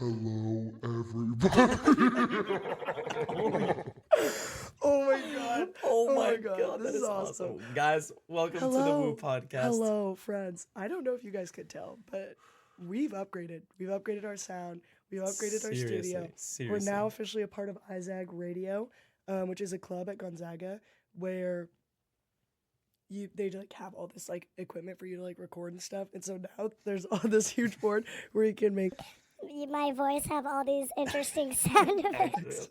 Hello, everybody. Oh my god. Oh my god, This that is is awesome. Guys, welcome to the Woo Podcast. Hello, friends. I don't know if you guys could tell, but we've upgraded. We've upgraded our sound. We've upgraded our studio. We're now officially a part of IZAG Radio, which is a club at Gonzaga where they like have all this like equipment for you to like record and stuff. And so now there's all this huge board where you can make my voice have all these interesting sound effects.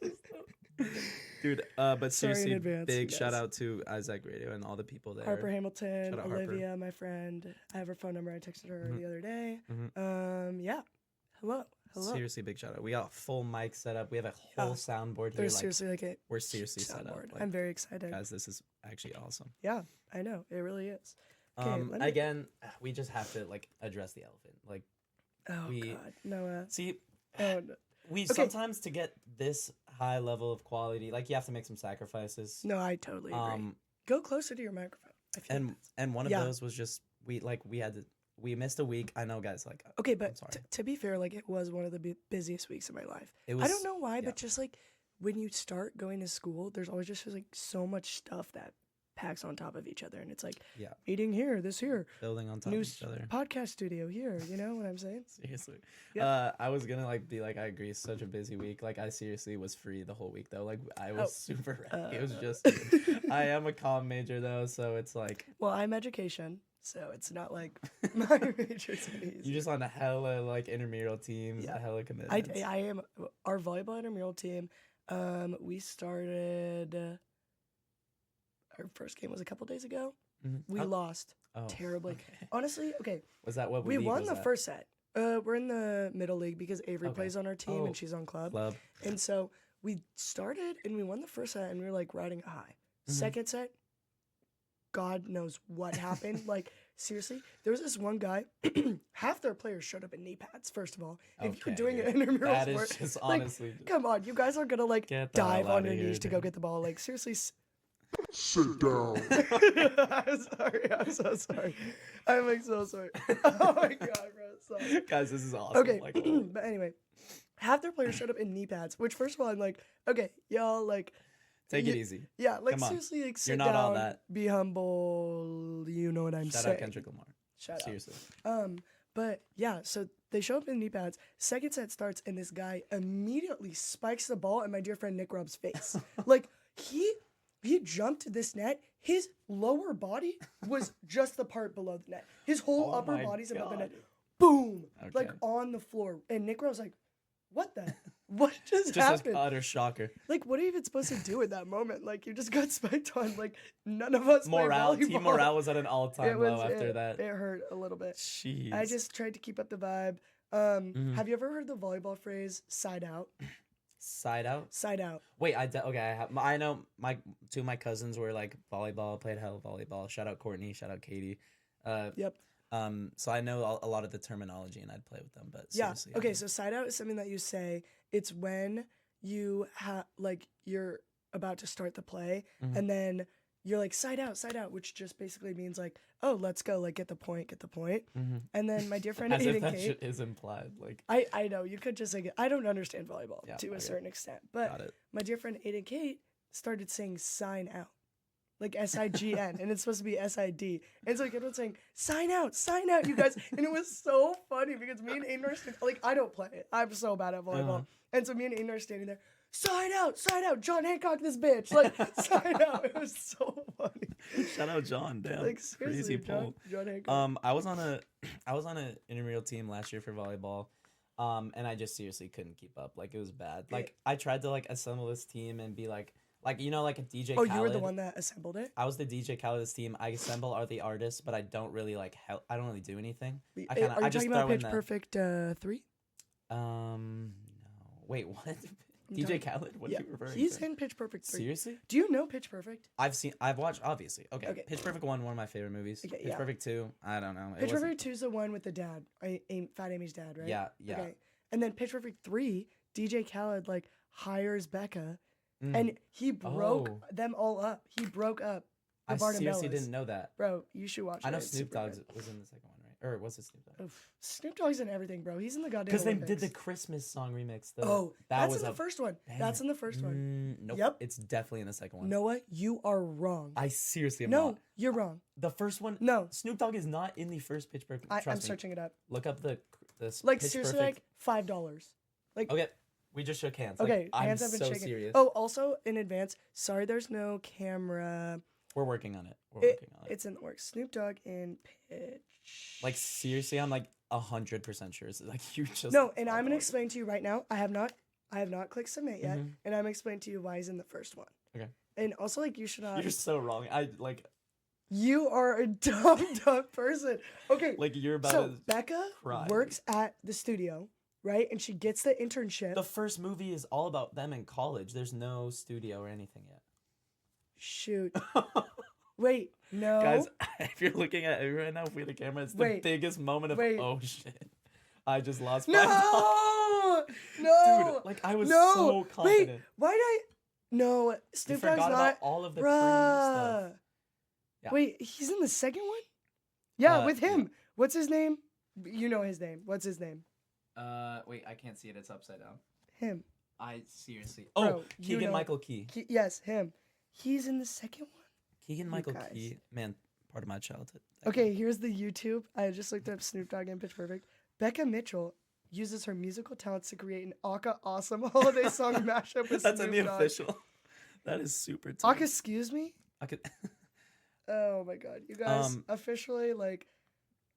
Dude, but Sorry in seriously, advance, big you shout guys. out to Isaac Radio and all the people there. Harper Hamilton, Shout out Harper. Olivia, my friend. I have her phone number. I texted her the other day. Yeah. Hello. Seriously, big shout out. We got a full mic set up. We have a whole soundboard here. There's seriously like a we're seriously set up. soundboard. Like, I'm very excited. guys, this is actually awesome. Yeah, I know. It really is. Okay, Again, we just have to like address the elephant. Like, oh we- God, Noah. see, Oh, no. we Okay. sometimes to get this high level of quality, like you have to make some sacrifices. No, I totally agree. Go closer to your microphone. I feel like And one of Yeah. those was just we missed a week. I know, guys. Like, okay, I'm but sorry. to be fair, like it was one of the busiest weeks of my life. It was, I don't know why, yeah. but just like when you start going to school, there's always just like so much stuff that packs on top of each other, and it's like Yeah. meeting here, this here, building on top new of each other. podcast studio here. You know what I'm saying? Seriously. Yeah. I was gonna like be like, I agree, such a busy week. Like I seriously was free the whole week though. Like I was super ready. It was just I am a comm major though, so it's like Well, I'm education, so it's not like my major's easy. you just on a hella like intramural teams, Yeah. a hella commitments. I am our volleyball intramural team. We started. Our first game was a couple days ago. Mhm. We Oh, lost oh, terribly. okay. Honestly, okay, Was that what we league won was the that? first set. We're in the middle league because Avery Okay. plays on our team Oh, and she's on club. club? And so we started and we won the first set and we were like riding a high. Mhm. Second set, God knows what happened. Like seriously, there was this one guy. Half their players showed up in knee pads. First of all, if you're Okay, doing dude. an intramural That sport, is just like, honestly come on, you guys are gonna like Get the hell dive on outta your here, knees to go dude. get the ball. Like seriously. Sit down. I'm sorry. I'm so sorry. I'm like so sorry. Oh my god, bro. Sorry. guys, this is awesome. Okay, Like, but anyway, half their players showed up in knee pads. Which, first of all, I'm like, okay, y'all, like, take it y- easy. yeah, like Come on. seriously, like, sit You're not down, all that. be humble. You know what I'm Shout saying? out Kendrick Lamar. Shout Seriously. out. But yeah, so they show up in knee pads. Second set starts, and this guy immediately spikes the ball in my dear friend Nick Rubb's face. Like he jumped to this net. His lower body was just the part below the net. His whole Oh upper my body's above the net. God. Boom! Like Okay. on the floor. And Nick Rubb's like, what the? What just Just happened? an utter shocker. Like, what are you even supposed to do in that moment? Like, you just got spiked on. Like, none of us play Morale, team volleyball. morale was at an all-time low after it, that. It hurt a little bit. Jeez. I just tried to keep up the vibe. Have you ever heard the volleyball phrase "side out"? Side out. Side out. Wait, I know two of my cousins were like volleyball, played hell volleyball. Shout out Courtney, shout out Katie. Yep. So I know a lot of the terminology and I'd play with them, but Yeah. seriously. Okay. So side out is something that you say. It's when you have like you're about to start the play, Mhm. and then you're like side out, which just basically means like, oh, let's go, like get the point. Mhm. And then my dear friend As if Aiden that Kate. shit is implied. Like, I know you could just like I don't understand volleyball Yeah, to a okay. certain extent, but got it. my dear friend Aiden Kate started saying sign out. Like SIGN, and it's supposed to be SID. And so I kept on saying, sign out, you guys. And it was so funny because me and Aiden are like, I don't play it. I'm so bad at volleyball. Uh-huh. And so me and Aiden are standing there, sign out, John Hancock this bitch. Like, sign out. It was so funny. Shout out John. Damn. Like, seriously, Crazy pull. John Hancock. I was on a intramural team last year for volleyball. And I just seriously couldn't keep up. Like it was bad. Like I tried to like assemble this team and be like you know, like a DJ Oh, Khaled. you were the one that assembled it? I was the DJ Khaled's team. I assemble are the artists, but I don't really like help. I don't really do anything. Are you I just talking about throw in Pitch the- Perfect 3? No. Wait, what? DJ Khaled? What Yeah, are you referring he's to? in Pitch Perfect 3. Seriously? Do you know Pitch Perfect? I've watched, obviously. Okay. Okay. Pitch Perfect 1, one of my favorite movies. Okay, Pitch yeah. Perfect 2, I don't know. It Pitch wasn't- Perfect 2 is the one with the dad, Fat Amy's dad, right? Yeah. Okay. And then Pitch Perfect 3, DJ Khaled like hires Becca, Mm. and he broke Oh. them all up. He broke up the I Barnabellas. seriously didn't know that. Bro, you should watch it. I know It's Snoop super Dogg good. was in the second one, right? Or what's it Snoop Dogg? Oof. Snoop Dogg's in everything, bro. He's in the goddamn Because they Olympics. did the Christmas song remix. That's in the first one. That's in the first one. Nope. Yep. It's definitely in the second one. Noah, you are wrong. I seriously am No, not. you're wrong. The first one. No. Snoop Dogg is not in the first Pitch Perfect. I'm Trust me. searching it up. Look up the Like, Pitch seriously, Perfect. like, $5. Like, Okay, we just shook hands. okay, Like, hands I'm have been so shaking. serious. Oh, also, in advance, sorry there's no camera. We're working on it. It's in the works. Snoop Dogg in Pitch. Like, seriously, I'm like 100% sure. It's like you just. No, and I'm gonna explain to you right now. I have not clicked submit yet, Mhm. and I'm explaining to you why he's in the first one. Okay. And also, like, you should not. You're so wrong. I like. You are a dumb person. Okay. Like you're about So to Becca cry. works at the studio, right? And she gets the internship. The first movie is all about them in college. There's no studio or anything yet. Shoot. Wait, no. Guys, if you're looking at it right now, if we had a camera, it's the Wait. biggest moment of oh shit. I just lost $5. No! No! Dude, like I was no! so confident. Wait, why did I? No, You Snoop forgot Dogg's about not. all of the pre Bruh. stuff. Yeah. Wait, he's in the second one? Yeah, with him. yeah. What's his name? You know his name. What's his name? Wait, I can't see it. It's upside down. Him. I seriously. Bro, Oh, you Keegan know- Michael Key. Yes, him. He's in the second one. Keegan Michael guys. Key. Man, part of my childhood. Okay, here's the YouTube. I just looked up Snoop Dogg and Pitch Perfect. Becca Mitchell uses her musical talents to create an awesome holiday song mashup with That's Snoop in the Dogg. official. That is super tough. Excuse me? I could. Oh my god, you guys officially like.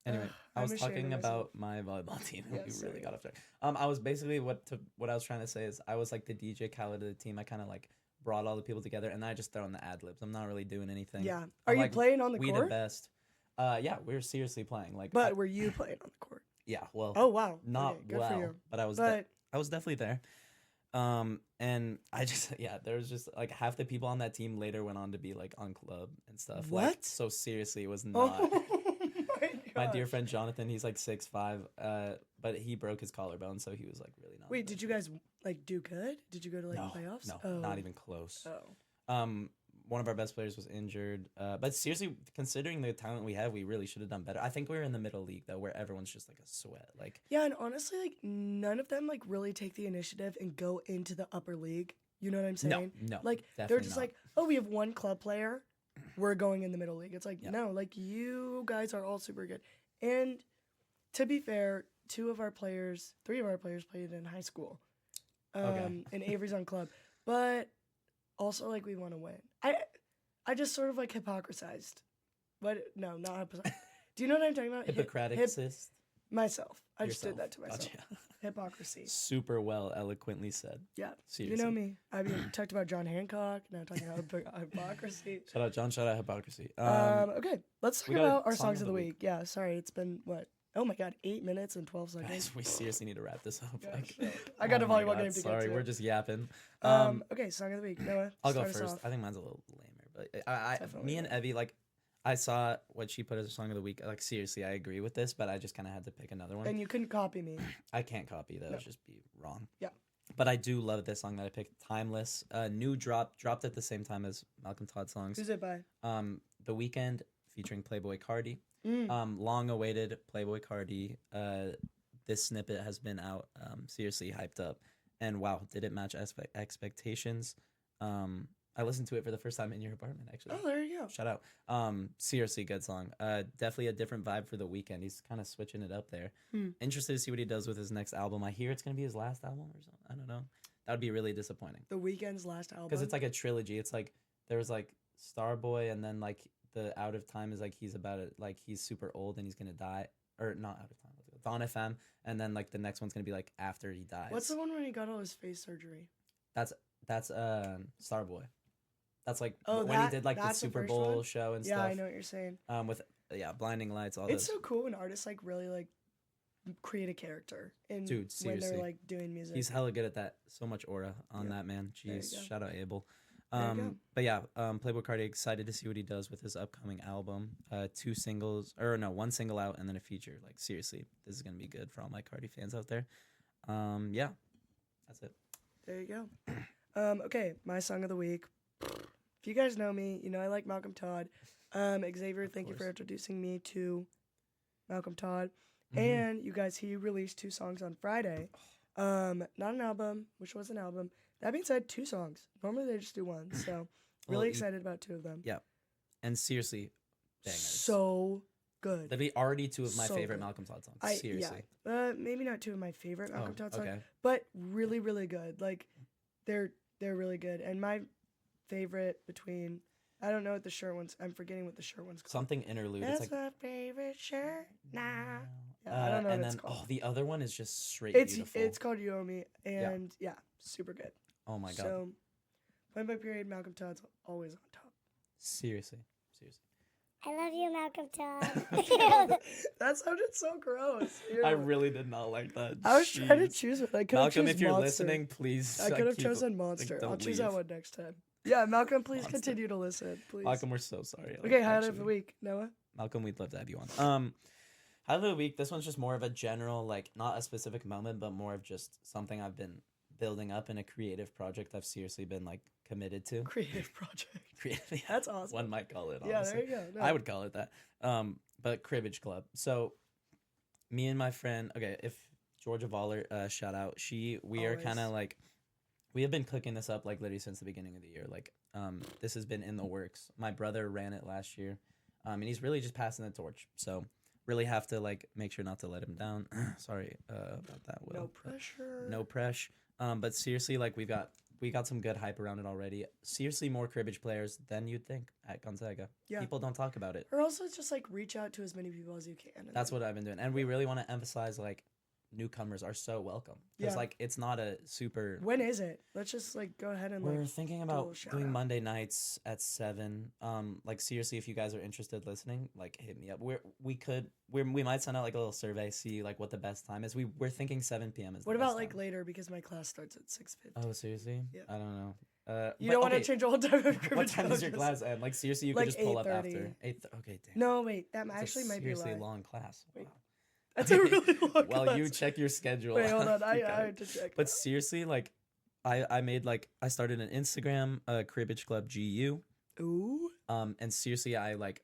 Anyway, I I'm was ashamed talking of myself. about my volleyball team. Yeah, we sorry. really got off track. I was basically what I was trying to say is I was like the DJ Khaled of the team. I kind of like brought all the people together, and I just throw in the ad libs. I'm not really doing anything. Yeah. I'm Are you like, playing on the we court? the best. Yeah, we're seriously playing. Like, But were you playing on the court? yeah, well, Oh wow. not Okay, good for well, you. but I was But I was definitely there. And I just there was just like half the people on that team later went on to be like on club and stuff. Like, What? so seriously, it was not. Oh my My dear gosh. friend Jonathan, he's like 6'5", but he broke his collarbone, so he was like really not. Wait, did you guys like do good? Did you go to like No, playoffs? no, Oh. not even close. Oh. One of our best players was injured, but seriously, considering the talent we have, we really should have done better. I think we were in the middle league though, where everyone's just like a sweat. Like Yeah, and honestly, like none of them like really take the initiative and go into the upper league. You know what I'm saying? no, Like they're definitely just not. like, oh, we have one club player, we're going in the middle league. It's like Yeah. no, like you guys are all super good. And to be fair, three of our players played in high school. Okay. And Avery's on club, but also like we want to win. I just sort of like hypocrisized, but no, not hypocrisized. Do you know what I'm talking about? Hippocratic hip- assist. Myself. I just Yourself. did that to myself. Gotcha. Hypocrisy. Super well, eloquently said. Yeah. Seriously. You know me. I mean, talked about John Hancock. Now talking about hypocrisy. Shout out John. Shout out hypocrisy. Okay. Let's talk we got a about our song songs of the week. Yeah. Sorry. It's been what? Oh my God. 8 minutes and 12 seconds. Guys, we seriously need to wrap this up. Gosh, Like, no. I got a oh my volleyball God, game to sorry, get to. we're just yapping. Okay. Song of the week. Noah. I'll go start us first. off. I think mine's a little lamer, but I Definitely me and Evie, like, I saw what she put as a song of the week. Like, seriously, I agree with this, but I just kind of had to pick another one. And you couldn't copy me. I can't copy. That No. would just be wrong. Yeah. But I do love this song that I picked, Timeless. New dropped at the same time as Malcolm Todd songs. Who's it by? The Weeknd featuring Playboy Cardi. Mm. Long awaited Playboy Cardi. This snippet has been out, seriously hyped up, and wow, did it match expectations? I listened to it for the first time in your apartment, actually. Oh, there you go. Shout out. Seriously good song. Definitely a different vibe for The Weeknd. He's kind of switching it up there. Interested to see what he does with his next album. I hear it's gonna be his last album or something. I don't know. That would be really disappointing. The Weeknd's last album. Because it's like a trilogy. It's like there was like Starboy, and then like the Out of Time is like he's about it, like he's super old and he's gonna die, or not Out of Time. Dawn FM, and then like the next one's gonna be like after he dies. What's the one when he got all his face surgery? That's Starboy. That's like Oh, when he did like the that's the Super first Bowl one? show and Yeah, stuff. I know what you're saying. With blinding lights, all It's those. so cool when artists like really like create a character and Dude, when seriously. they're like doing music. He's hella good at that. So much aura on Yeah. that man. There you Jeez, go. shout out Abel. There you go. But yeah, Playboy Cardi, excited to see what he does with his upcoming album. One single out and then a feature. Like seriously, this is gonna be good for all my Cardi fans out there. Yeah, that's it. There you go. Okay, my song of the week. If you guys know me, you know I like Malcolm Todd. Xavier, thank you for course. introducing me to Malcolm Todd. Mhm. And you guys, he released 2 songs on Friday. Not an album, which was an album. That being said, 2 songs. Normally they just do 1. So really excited about 2 of them. Yeah. And seriously, bangers. So good. That'd be already 2 of my So favorite good. Malcolm Todd songs. Yeah. Seriously. Maybe not 2 of my favorite Malcolm Todd songs, okay. but really, really good. Like, they're really good. And my favorite between, I don't know what the short ones. I'm forgetting what the short one's called. Something interlude. That's It's like my favorite shirt now. Yeah, I don't know and what it's then called. the other one is just straight It's beautiful. called You Owe Me, and yeah, super good. Oh my god. So, Point by Period, Malcolm Todd's always on top. Seriously. I love you, Malcolm Todd. That sounded so gross. I really did not like that. I was trying to Jeez. choose one. I could have Malcolm, chosen if you're Monster. listening, please. I could have keep- chosen Monster. don't I'll choose that leave. one next time. Yeah, Malcolm, please Monster. continue to listen, please. Malcolm, we're so sorry. Okay, highlight of actually. the week, Noah. Malcolm, we'd love to have you on. Highlight of the week. This one's just more of a general, like not a specific moment, but more of just something I've been building up in a creative project. I've seriously been like committed to. Creative project. Creative. That's awesome. One might call it. Yeah, Honestly. there you go. No. I would call it that. But Cribbage Club. So, me and my friend. Okay, if Georgia Voller, shout out. We are Always. kind of like, we have been cooking this up like literally since the beginning of the year. Like, this has been in the works. My brother ran it last year, and he's really just passing the torch. So, really have to like make sure not to let him down. Sorry about that, Will. No pressure. No pressure. But seriously, like we got some good hype around it already. Seriously, more cribbage players than you'd think at Gonzaga. Yeah. People don't talk about it. Or also just like reach out to as many people as you can. That's what I've been doing. And we really want to emphasize like newcomers are so welcome. Because Yeah. like it's not a super When is it? Let's just like go ahead and we're like. thinking do a little about shout doing out. Monday nights at 7. Like seriously, if you guys are interested listening, like hit me up. We might send out like a little survey, see like what the best time is. We're thinking 7 p.m. is What the best about like time. later because my class starts at 6:50. Oh, seriously? Yeah. I don't know. You but don't want to okay, change the whole time of What cribbage time does your focus. class end? Like seriously, you Like could just pull up 8:30. after 8. Okay, damn. No, wait, that It's a actually might be seriously right. long class. Wait. Wow. That's a really long Well, class. you check your schedule. Wait, hold on. I You got it. had to check. But seriously, like, I started an Instagram, Cribbage Club GU. Ooh. And seriously, I like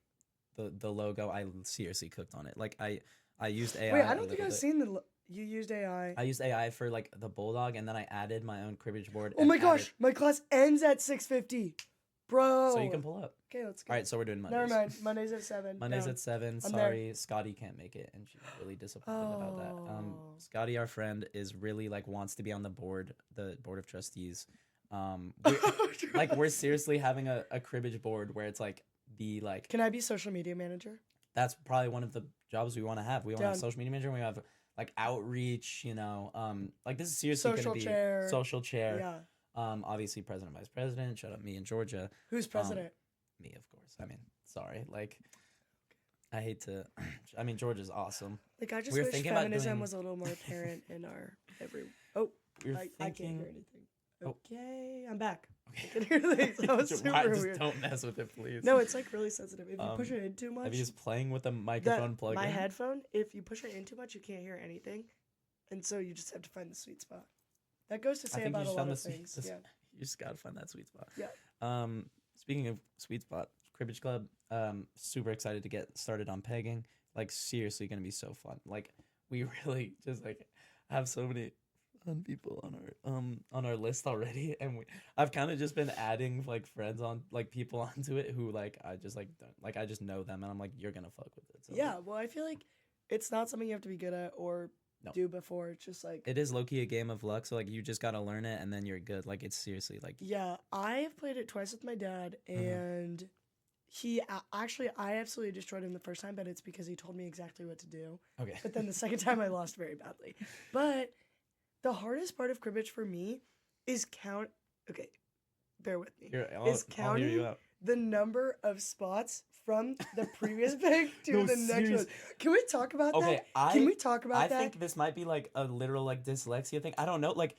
the logo. I seriously cooked on it. Like I used AI. Wait, I a don't think little I've bit. seen you used AI. I used AI for like the bulldog, and then I added my own cribbage board. Oh and my gosh, added- my class ends at 6:50. Bro. So you can pull up. Okay, let's go. All right, so we're doing Mondays. Never mind. Monday's at 7. Mondays Down. at 7. I'm there. Sorry, Scotty can't make it, and she's really disappointed about that. Oh. Scotty, our friend, is really like wants to be on the board of trustees. We're, like we're seriously having a cribbage board where it's like the like Can I be social media manager? that's probably one of the jobs we want to have. We want to have Down. social media manager. We have like outreach. Like this is seriously Social gonna be chair. social chair. Yeah. Obviously president, vice president. Shout out me and Georgia. Who's president? Me, of course. I mean, sorry. Like, I hate to. I mean, Georgia's awesome. Like I just we were wish thinking about feminism doing- was a little more apparent in our every. Oh, We were I can't thinking. hear anything. Oh. Okay, I'm back. I Okay. can hear things. That was Just super weird. don't mess with it, please. No, it's like really sensitive. If you push Um, it in too much, Have you just playing with the microphone plug my in? headphone, if you push it in too much, you can't hear anything, and so you just have to find the sweet spot. That goes to I say think you about a just lot found of the things. sweet. Yeah. You just gotta find that sweet spot. Yeah. Speaking of sweet spot, Cribbage Club. Super excited to get started on pegging. Like seriously, gonna be so fun. Like we really just like have so many fun people on our list already, and I've kind of just been adding like friends on like people onto it who like I just like don't, like I just know them, and I'm like you're gonna fuck with it. So, Yeah. Well, I feel like it's not something you have to be good at or No. do before. It's just like it is low key a game of luck. So like you just gotta learn it, and then you're good. Like it's seriously like yeah. I've played it twice with my dad, and he actually I absolutely destroyed him the first time, but it's because he told me exactly what to do. okay. But then the second time I lost very badly. But the hardest part of cribbage for me is okay, bear with me. Here, Is I'll hear you counting out. the number of spots from the previous pick to No, the next one. serious. Can we talk about Okay, that? Can we talk about I that? think this might be like a literal like dyslexia thing. I don't know. Like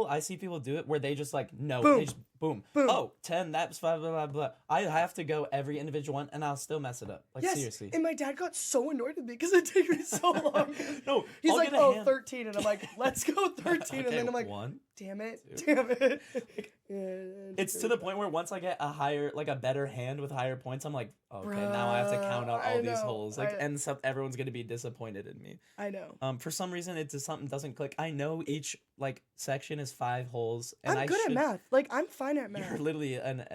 I see people do it where they just like no, Boom. they just boom. Boom. Oh, 10, that's blah blah blah blah. I have to go every individual one, and I'll still mess it up. Like Yes, seriously. and my dad got so annoyed with me because it took me so long. No, He's I'll like, get a oh, hand. 13, and I'm like, let's go 13, and Okay, then I'm like, 1, damn it, Two. damn it. It's to the point where once I get a better hand with higher points, I'm like, okay, now I have to count out all these holes. And everyone's gonna be disappointed in me. I know. For some reason, something doesn't click. I know each section is 5 holes, and I'm good at math. Like I'm fine at math. You're literally an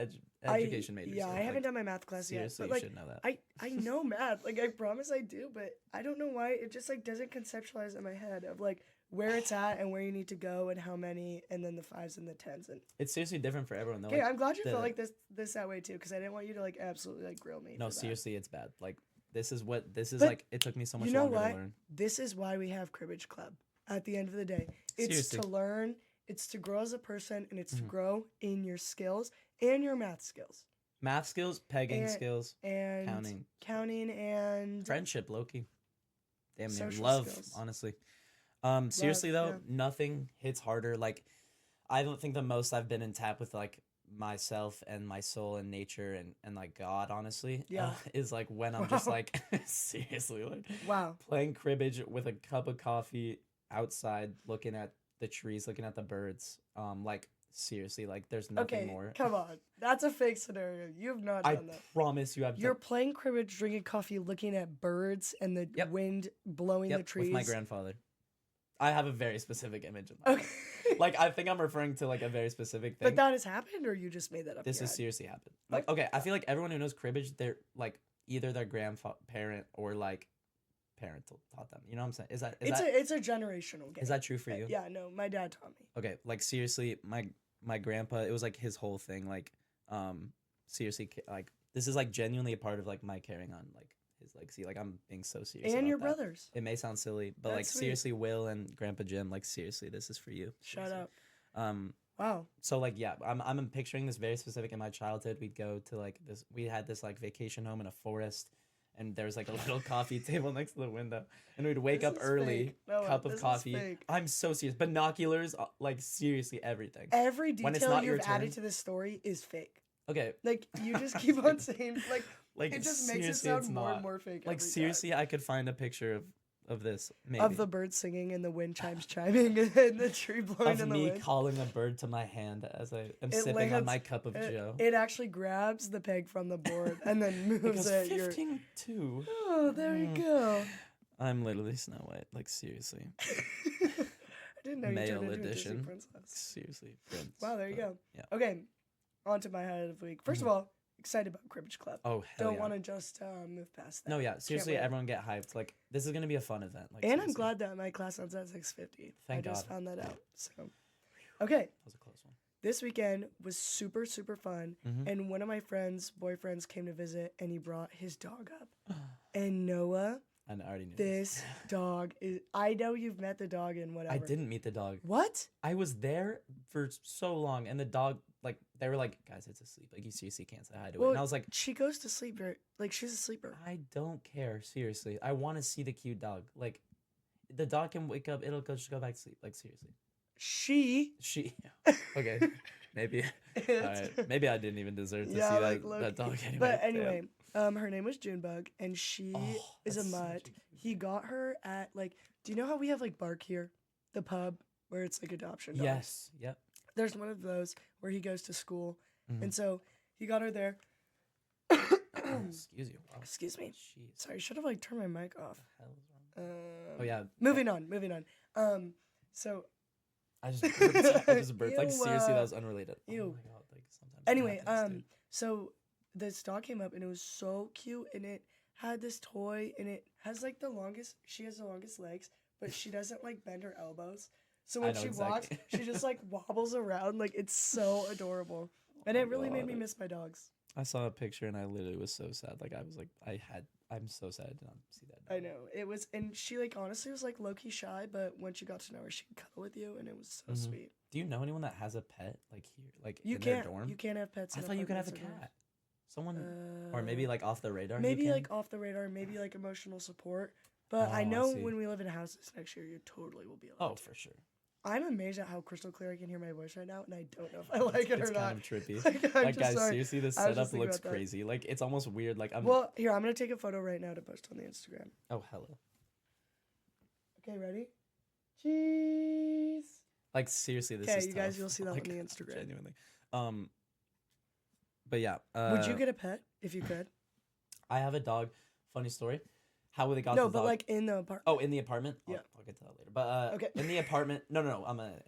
education major. Yeah, so, I haven't done my math class yet. Seriously, But you should know that. I know math. Like I promise I do, but I don't know why it just doesn't conceptualize in my head of where it's at and where you need to go and how many and then the 5s and the 10s and it's seriously different for everyone though. Okay, I'm glad you felt like this that way too, because I didn't want you to absolutely grill me. No, seriously, it's bad. This is But it took me so much you know longer what? to learn. This is why we have Cribbage Club. At the end of the day, it's Seriously. to learn, it's to grow as a person, and it's to grow in your skills and your math skills. Math skills, pegging skills, and counting and friendship, Loki. Damn near social love, skills. honestly. Seriously though, nothing hits harder. I don't think the most I've been in tap with myself and my soul and nature and God, honestly, is when I'm just seriously wow, playing cribbage with a cup of coffee outside, looking at the trees, looking at the birds. Seriously, there's nothing more. Come on, that's a fake scenario. You've not done that. I promise you have. You're playing cribbage, drinking coffee, looking at birds and the wind blowing the trees. With my grandfather. I have a very specific image in mind. Okay. I think I'm referring to a very specific thing. But that has happened, or you just made that up? This has seriously happened. Okay, I feel like everyone who knows cribbage, they're either their grandparent or parent taught them. You know what I'm saying? It's a generational game. Is that true for you? Yeah, no, my dad taught me. Okay, seriously, my grandpa, it was his whole thing. Seriously, this is genuinely a part of my carrying on his legacy. I'm being so serious. And about your that. brothers. It may sound silly, but That's sweet. seriously, Will and Grandpa Jim, seriously, this is for you. Shout out. Wow. So yeah, I'm picturing this very specific in my childhood. We'd go to this. We had this vacation home in a forest, and there's a little coffee table next to the window, and we'd wake up early, cup of coffee. I'm so serious. Binoculars, seriously everything. Every detail you've added to this story is fake. Okay. You just keep on saying it just makes it sound more not. and more fake. Seriously, I could find a picture of this, maybe. Of the birds singing and the wind chimes chiming and the tree blowing in the wind. Of me calling a bird to my hand as I am sipping on my cup of Joe. It actually grabs the peg from the board and then moves it. 15-2. Oh, there you go. I'm literally Snow White. Seriously. I didn't know you Male turned into a edition. Disney princess. Seriously, Prince. Wow, there you go. Yeah. Okay, on to my highlight of the week. First of all, excited about Cribbage Club. Oh, hell Don't yeah. want to just move past that. No, yeah. Seriously, everyone get hyped. This is going to be a fun event. And seriously. I'm glad that my class ends at 6:50. Thank I just God. found that out. So, okay. That was a close one. This weekend was super, super fun. And one of my friends' boyfriends came to visit, and he brought his dog up. And Noah, I already knew this dog is... I know you've met the dog and whatever. I didn't meet the dog. What? I was there for so long, and the dog, they were like, guys, it's asleep. You seriously can't say hi to it. And I was like... She goes to sleep very... she's a sleeper. I don't care, seriously. I want to see the cute dog. The dog can wake up, it'll just go back to sleep. Seriously. She... Okay. Maybe. Alright. Maybe I didn't even deserve to see that dog anyway. But anyway, her name was Junebug, and she is a mutt. He got her at, do you know how we have, Bark here? The pub, where it's, adoption dogs? Yes. Yep. There's one of those where he goes to school. And so, he got her there. Excuse you. Wow. Excuse me. Jeez. Sorry, I should have, turned my mic off. What the hell is wrong? Oh, yeah. Moving on. So... I just burped. Ew, seriously, that was unrelated. Ew. Oh my god, sometimes. Anyway, that happens, dude. so this dog came up and it was so cute, and it had this toy, and it has she has the longest legs, but she doesn't bend her elbows. So when she walks, she just wobbles around. It's so adorable. And it really made me miss my dogs. I saw a picture and I literally was so sad. I'm so sad I did not see that. I know. It was, and she honestly was low-key shy, but once you got to know her, she could cuddle with you, and it was so sweet. Do you know anyone that has a pet here, you in can't, their dorm? You can't have pets. I thought you could have a cat. Someone, or maybe off the radar. Maybe off the radar, maybe emotional support. But I know when we live in houses next year, you totally will be allowed. Oh, for sure. I'm amazed at how crystal clear I can hear my voice right now, and I don't know if I like it or not. It's kind of trippy. Guys, seriously, this setup looks crazy. It's almost weird. Well, here, I'm gonna take a photo right now to post on the Instagram. Oh, hello. Okay, ready? Cheese. Like seriously, this Okay, is you guys, tough. you'll see that Like, on the Instagram. Genuinely. But yeah. Would you get a pet if you could? I have a dog. Funny story. How would they got No, the but dog? like in the apartment. Oh, in the apartment? Yeah. I'll get to that later. But Okay. in the apartment, no,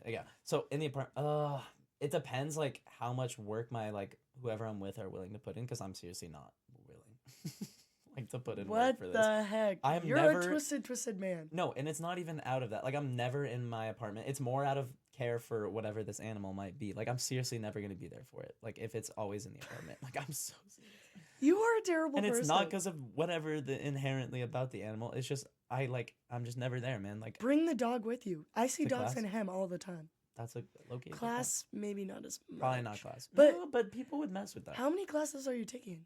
yeah. So in the apartment, it depends like how much work my like whoever I'm with are willing to put in, because I'm seriously not willing like to put in work What for this. the heck? I'm You're never- a twisted man. No, and it's not even out of that. Like I'm never in my apartment. It's more out of care for whatever this animal might be. Like I'm seriously never gonna be there for it. Like if it's always in the apartment. Like I'm so serious. You are a terrible And person. it's not because of whatever the inherently about the animal. It's just I'm just never there, man. Like Bring the dog with you. I see To dogs class? in hem all the time. that's a located Class, maybe not as much. Probably not class. But- No, but people would mess with that. How many classes are you taking?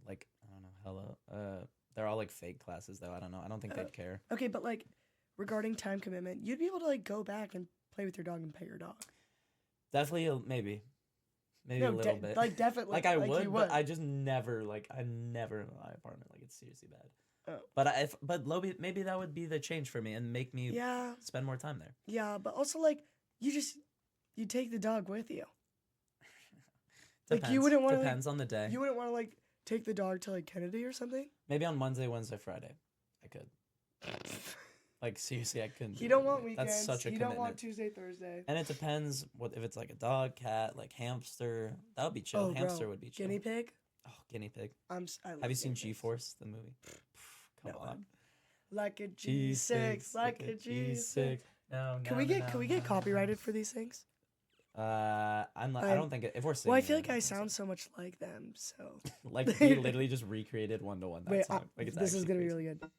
Like I don't know, they're all like fake classes though. I don't know. I don't think they'd care. Okay, but like regarding time commitment, you'd be able to like go back and play with your dog and pet your dog. Definitely maybe No, a little bit. Like definitely. Like I you would, but I just never I never in my apartment. Like it's seriously bad. Oh. But maybe that would be the change for me and make me Yeah, spend more time there. yeah, but also like you take the dog with you. Like, Depends. you wouldn't wanna, like- Depends on the day. You wouldn't want to like take the dog to like Kennedy or something. Maybe on Monday, Wednesday, Friday, I could. Like seriously, I couldn't. You do don't it. want weekends. That's such a you commitment. don't want Tuesday, Thursday. And it depends if it's like a dog, cat, like hamster. That would be chill. Oh, Hamster bro. would be chill. Guinea pig. Oh, guinea pig. I Have love you seen guinea pigs. G-Force, the movie? Come No, on. Like a G6, like a G6. No, Can we get copyrighted for these things? I'm not. I don't think if we're singing. Well, I feel like don't I think so. sound so much like them. So Like we literally just recreated one to one that wait, song. Like it's this is actually gonna be crazy. really good.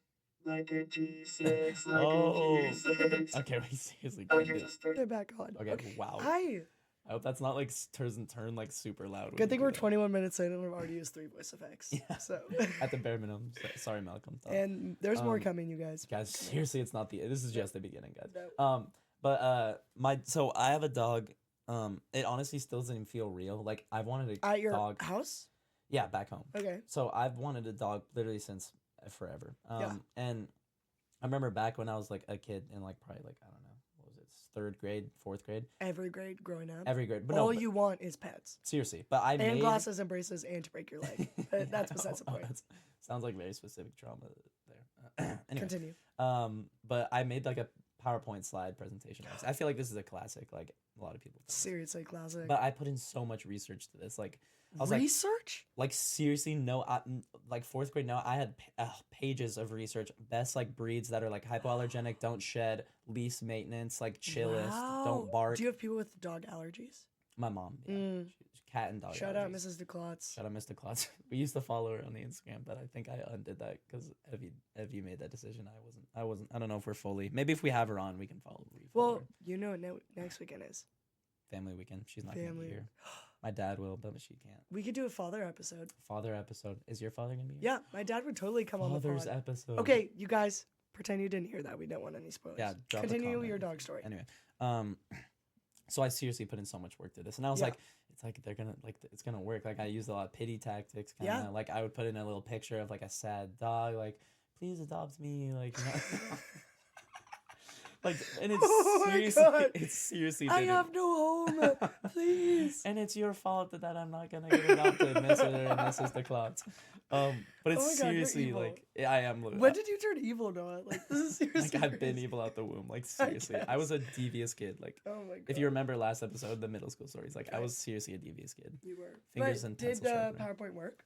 Like a G6, like Oh. a G6. Okay, we seriously can't do it. They're back on. Okay, wow. Hi. I hope that's not like turn like super loud. when Good you thing do we're that. 21 minutes in and we've already used 3 voice effects. Yeah. So At the bare minimum. Sorry, Malcolm. and there's more Um, coming, you guys. Guys, seriously, it's not the. This is just the beginning, guys. No. But so I have a dog. It honestly still doesn't even feel real. Like I've wanted a At your dog. house? Yeah, back home. Okay. So I've wanted a dog literally since forever. Yeah. And I remember back when I was like a kid in like probably like I don't know, what was it, 3rd grade, 4th grade, Every grade growing up. every grade. But All no, but you want is pets. seriously. But I And made glasses and braces and to break your leg. But that's besides the point. Sounds like very specific trauma there. Anyway, Continue. but I made like a PowerPoint slide presentation. I feel like this is a classic. Like a lot of people. do. Seriously, classic. But I put in so much research to this. Like I was Research? like seriously, no. Like 4th grade, no. I had pages of research. Best like breeds that are like hypoallergenic, don't shed, least maintenance, like chillest, Wow. don't bark. Do you have people with dog allergies? My mom, yeah, Mm. she's cat and dog. Shout out allergies. Mrs. DeClotz. Shout out Mr. Klotz. We used to follow her on the Instagram, but I think I undid that because Evie made that decision. I wasn't. I don't know if we're fully. Maybe if we have her on, we can follow. Well, her. you know what next weekend is. Family weekend. She's not gonna Family. be here. My dad will, but she can't. We could do a father episode. Father episode. Is your father gonna be here? Yeah, my dad would totally come on the Father's pod. episode. Okay, you guys, pretend you didn't hear that. We don't want any spoilers. Yeah. Drop a Continue comment your if- dog story. Anyway, so I seriously put in so much work to this, and I was Yeah. like, it's like they're gonna like it's gonna work. Like I used a lot of pity tactics. Kinda. Yeah. Like I would put in a little picture of like a sad dog, like please adopt me, like. You know? Like and it's Oh my seriously, God. it's seriously. I didn't. have no home. Please. And it's your fault that I'm not gonna get adopted, Mr. and Mrs. DeClotz. But it's Oh my God, you're seriously evil. like I am. Literally, When did you turn evil, Noah? Like this is seriously. like I've been crazy. evil out the womb. Like seriously, I was a devious kid. Like Oh my God. if you remember last episode, the middle school stories, like I Okay. was seriously a devious kid. You were. Fingers but and did pencil the sharpening. PowerPoint work?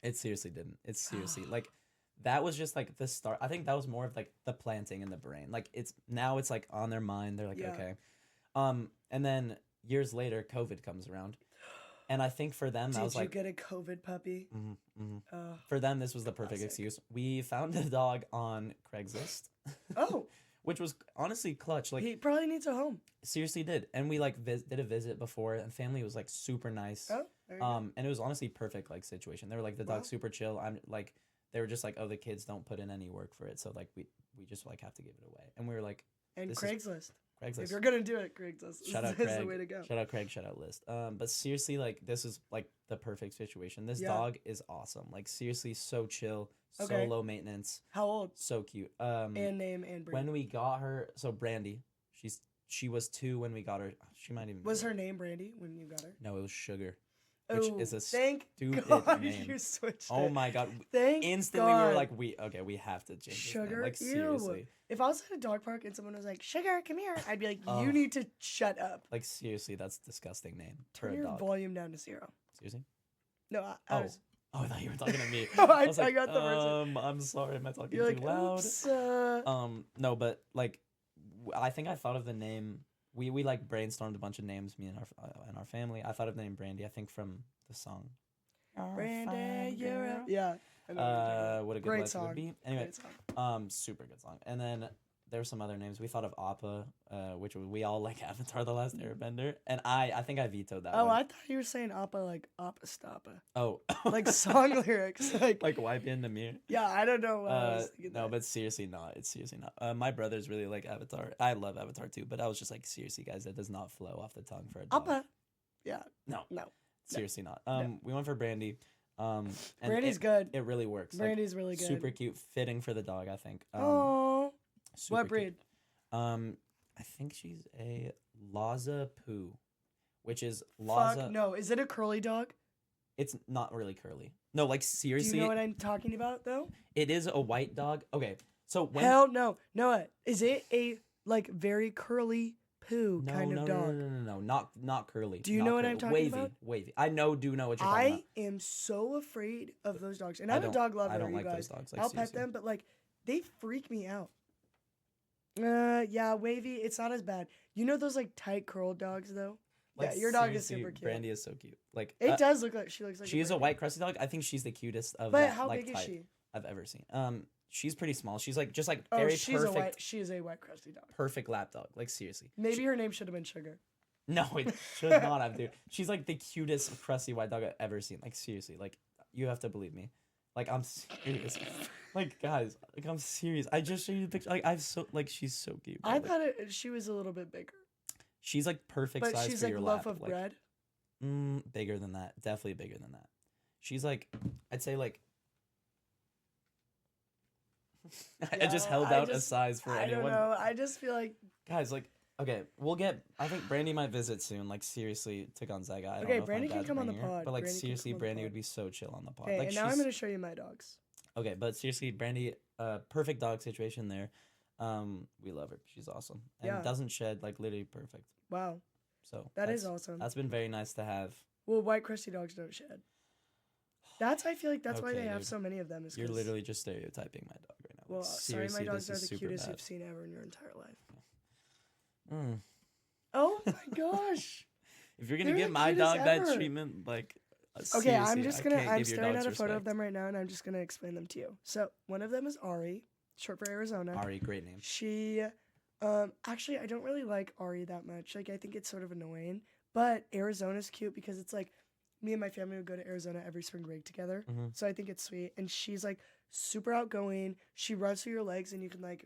It seriously didn't. It's seriously like that was just like the start. I think that was more of like the planting in the brain. Like it's like on their mind. They're like, Yeah. okay. And then years later, COVID comes around. And I think for them, that Did was you like, get a COVID puppy? for them, this was the perfect Classic. excuse. We found a dog on Craigslist, Oh, which was honestly clutch. Like he probably needs a home. seriously did. And we like did a visit before, and family was like super nice. Oh, there you go. And it was honestly perfect like situation. They were like the Wow. dog's super chill. I'm like they were just like, oh, the kids don't put in any work for it, so like we just like have to give it away. And we were like, And this is Craigslist. If Craigslist. you're gonna do it, Craigslist Shout out is Craig. the way to go. Shout out Craig. Shout out List. But seriously, like this is like the perfect situation. This Yeah. dog is awesome. Like seriously, so chill, Okay. so low maintenance, How old? so cute. And name and breed. When we got her, so Brandy, she's She was 2 when we got her. She might even Was be her name Brandy when you got her? No, it was Sugar, which is a thank stupid God name. you switched Oh it. my God! Thank Instantly, God. we were like, we have to change this Sugar, name. Like ew. seriously, If I was at a dog park and someone was like, "Sugar, come here," I'd be like, "You Ugh. need to shut up. like seriously, that's a disgusting name for Turn a your dog. volume down to 0." Seriously? No, I was. Oh, I thought you were talking to me. No, I was I like, got the person. I'm sorry, am I talking You're too like, loud? "Oops." No, but like, I think I thought of the name. We like brainstormed a bunch of names, me and our family. I thought of the name Brandy. I think from the song. Brandy, you're up. Yeah. I know what you're talking about. What a good Great life it song. would be. Anyway, Great song. super good song. And then there were some other names. We thought of Appa, which we all like Avatar: The Last Airbender, and I think I vetoed that Oh, one. I thought you were saying Appa like Appa Stappa. Oh, Like song lyrics. Like wipe in the mirror. yeah, I don't know why I was thinking No, that. but seriously not. It's seriously not. My brothers really like Avatar. I love Avatar too, but I was just like, seriously, guys, that does not flow off the tongue for a dog. Appa. Yeah. No, No. seriously not. No. We went for Brandy. And Brandy's good. It really works. Brandy's really good. Super cute, fitting for the dog. I think. Oh. Super What cute. breed? I think she's a Lhasa Poo, which is Lhasa. Fuck no. Is it a curly dog? It's not really curly. No, like Do seriously, you know what I'm talking about though? it is a white dog. Okay, so when Hell no. Noah, is it a like very curly poo no, kind no, of no, dog? no, not curly. Do you not know what curly. I'm talking wavy, about? Wavy. I do know what you're talking I about. am so afraid of those dogs. And I I'm a don't- dog lover, I don't you like guys. those dogs. Like, I'll pet seriously. them, but like they freak me out. Yeah, wavy, it's not as bad. You know those like tight curled dogs though? Like, Yeah, your dog is seriously, super cute. Brandy is so cute. Like It does look like she looks like she is a Brandy. white crusty dog. I think she's the cutest of But that how like big type is she? I've ever seen. She's pretty small. She's like just like Oh, very she's perfect, she is a white crusty dog. perfect lap dog. Like seriously. Maybe her name should have been Sugar. No, it should not have, dude. She's like the cutest crusty white dog I've ever seen. Like seriously, like you have to believe me. Like I'm serious. Like guys, like I'm serious. I just showed you the picture. Like she's so cute. bro. I Like, thought she was a little bit bigger. she's like perfect But size she's for like your loaf lap. of Like, bread. bigger than that. Definitely bigger than that. She's like, I'd say like. I just Yeah, held I out a just- size for I anyone. don't know. I just feel like Guys, like, okay, I think Brandy might visit soon. Like, seriously, to Gonzaga. I don't Okay, know if my Brandy can dad's come on the bringing her, pod. But like, Brandy can seriously, come on the Brandy pod. would be so chill on the pod. okay, Like, and now I'm she's- gonna show you my dogs. Okay, but seriously, Brandy, perfect dog situation there. We love her. She's awesome and Yeah. doesn't shed, like literally perfect. Wow, So that is that's- awesome. That's been very nice to have. Well, white crusty dogs don't shed. I feel like that's why they Okay, have dude. so many of them. Is You're 'cause- literally just stereotyping my dog right now. Well, Like, sorry, my seriously, dogs this are is the super cutest bad. you've seen ever in your entire life. Mm. Oh my gosh. If you're gonna They're give the my cutest dog that ever. treatment, like, Okay, I'm seriously, just I gonna. can't I'm give your staring dogs at a photo of respect. them right now, and I'm just gonna explain them to you. So one of them is Ari, short for Arizona. Ari, great name. She, actually, I don't really like Ari that much. Like, I think it's sort of annoying. But Arizona's cute because it's like, me and my family would go to Arizona every spring break together. Mhm. So I think it's sweet. And she's like super outgoing. She runs through your legs and you can like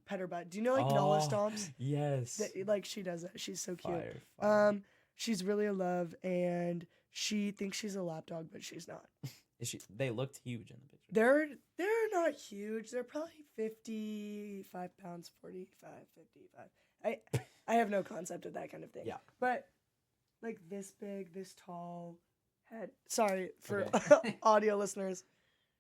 pet her butt. Do you know like Nala stomps? Yes. Like she does that. She's so cute. Fire. She's really a love and she thinks she's a lap dog, but she's not. They looked huge in the picture. They're not huge. They're probably 55 pounds, 45, 55. I have no concept of that kind of thing. Yeah. But like this big, this tall head. Sorry for Okay. audio listeners.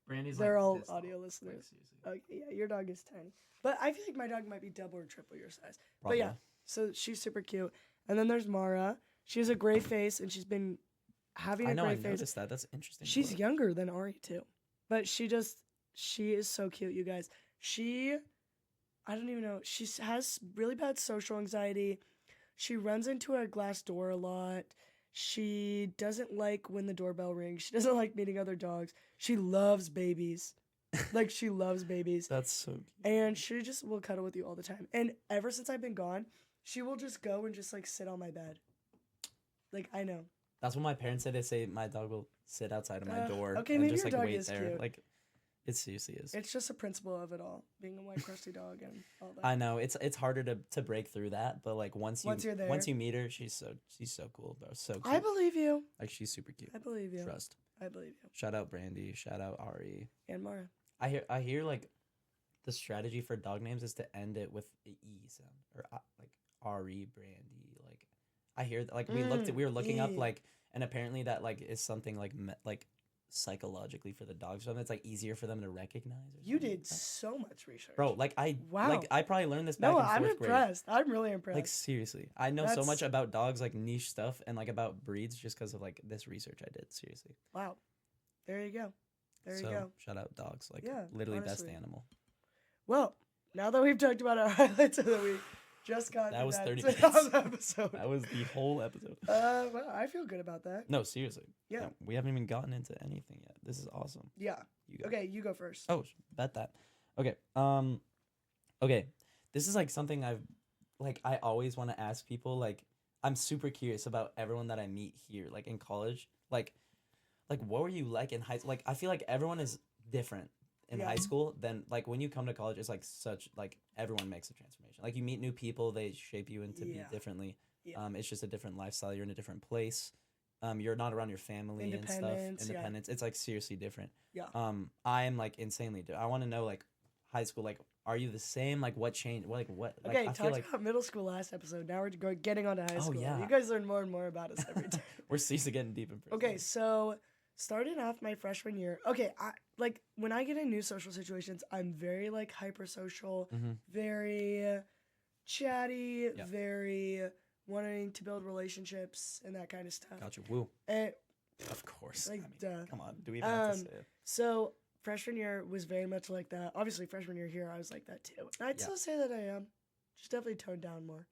Brandy's They're like all this tall, audio like, listeners. seriously. Okay, yeah, your dog is tiny. But I feel like my dog might be double or triple your size. But yeah, Probably. so she's super cute. And then there's Mara. She has a gray face and she's been having I a know. gray I face. noticed that. That's interesting. She's Look. younger than Ari too. But she is so cute, you guys. I don't even know. She has really bad social anxiety. She runs into a glass door a lot. She doesn't like when the doorbell rings. She doesn't like meeting other dogs. She loves babies. Like, she loves babies. That's so cute. And she just will cuddle with you all the time. And ever since I've been gone, she will just go and just, like, sit on my bed. Like, I know. That's what my parents say. They say my dog will sit outside of my door okay, and maybe just your like dog wait is there. cute. Like, it seriously is. It's just a principle of it all, being a white crusty dog and all that. I know it's harder to break through that, but like once you're there. once you meet her, she's so cool, bro. So cute. I believe you. Like, she's super cute. I believe you. Trust. I believe you. Shout out Brandy. Shout out Ari. And Mara. I hear like the strategy for dog names is to end it with the E sound or like Ari Brandy. Like, I hear that, like, we were looking up, like, and apparently that, like, is something, like, like, psychologically for the dogs or something. It's, like, easier for them to recognize. Or You something did like that. so much research. Bro, like, Wow. like, I probably learned this back No, in I'm 4th grade. impressed. I'm really impressed. Like, seriously. I know so That's- much about dogs, like, niche stuff, and, like, about breeds just because of, like, this research I did. Seriously. Wow. There you go. There you go. Shout out dogs. Like, Yeah, literally honestly. best animal. Well, now that we've talked about our highlights of the week, just got That was 30 minutes. minutes. Episode. That was the whole episode. Well, I feel good about that. No, seriously. Yeah. We haven't even gotten into anything yet. This is awesome. Yeah. You go. Okay, you go first. Oh, bet that. Okay. Okay. This is like something I always want to ask people. Like, I'm super curious about everyone that I meet here, like in college. Like what were you like in high school? Like, I feel like everyone is different in high school than like when you come to college. It's like everyone makes a transformation. Like, you meet new people, they shape you into be differently. Yeah. It's just a different lifestyle. You're in a different place. You're not around your family and stuff. Independence. It's like seriously different. Yeah. I am like insanely I want to know, like, high school, like, are you the same? Like, what changed? Like, what? Like, Okay, I talked like about middle school last episode. Now we're getting on to high school. yeah. You guys learn more and more about us every time. we're seriously getting deep in. Okay, so starting off my freshman year. Okay, I like when I get in new social situations, I'm very like hypersocial, very chatty, very wanting to build relationships and that kind of stuff. Gotcha. Woo. And Of course. like, I mean, duh. come on. Do we even have to say it? So freshman year was very much like that. Obviously, freshman year here, I was like that too. I'd still say that I am. Just definitely toned down more.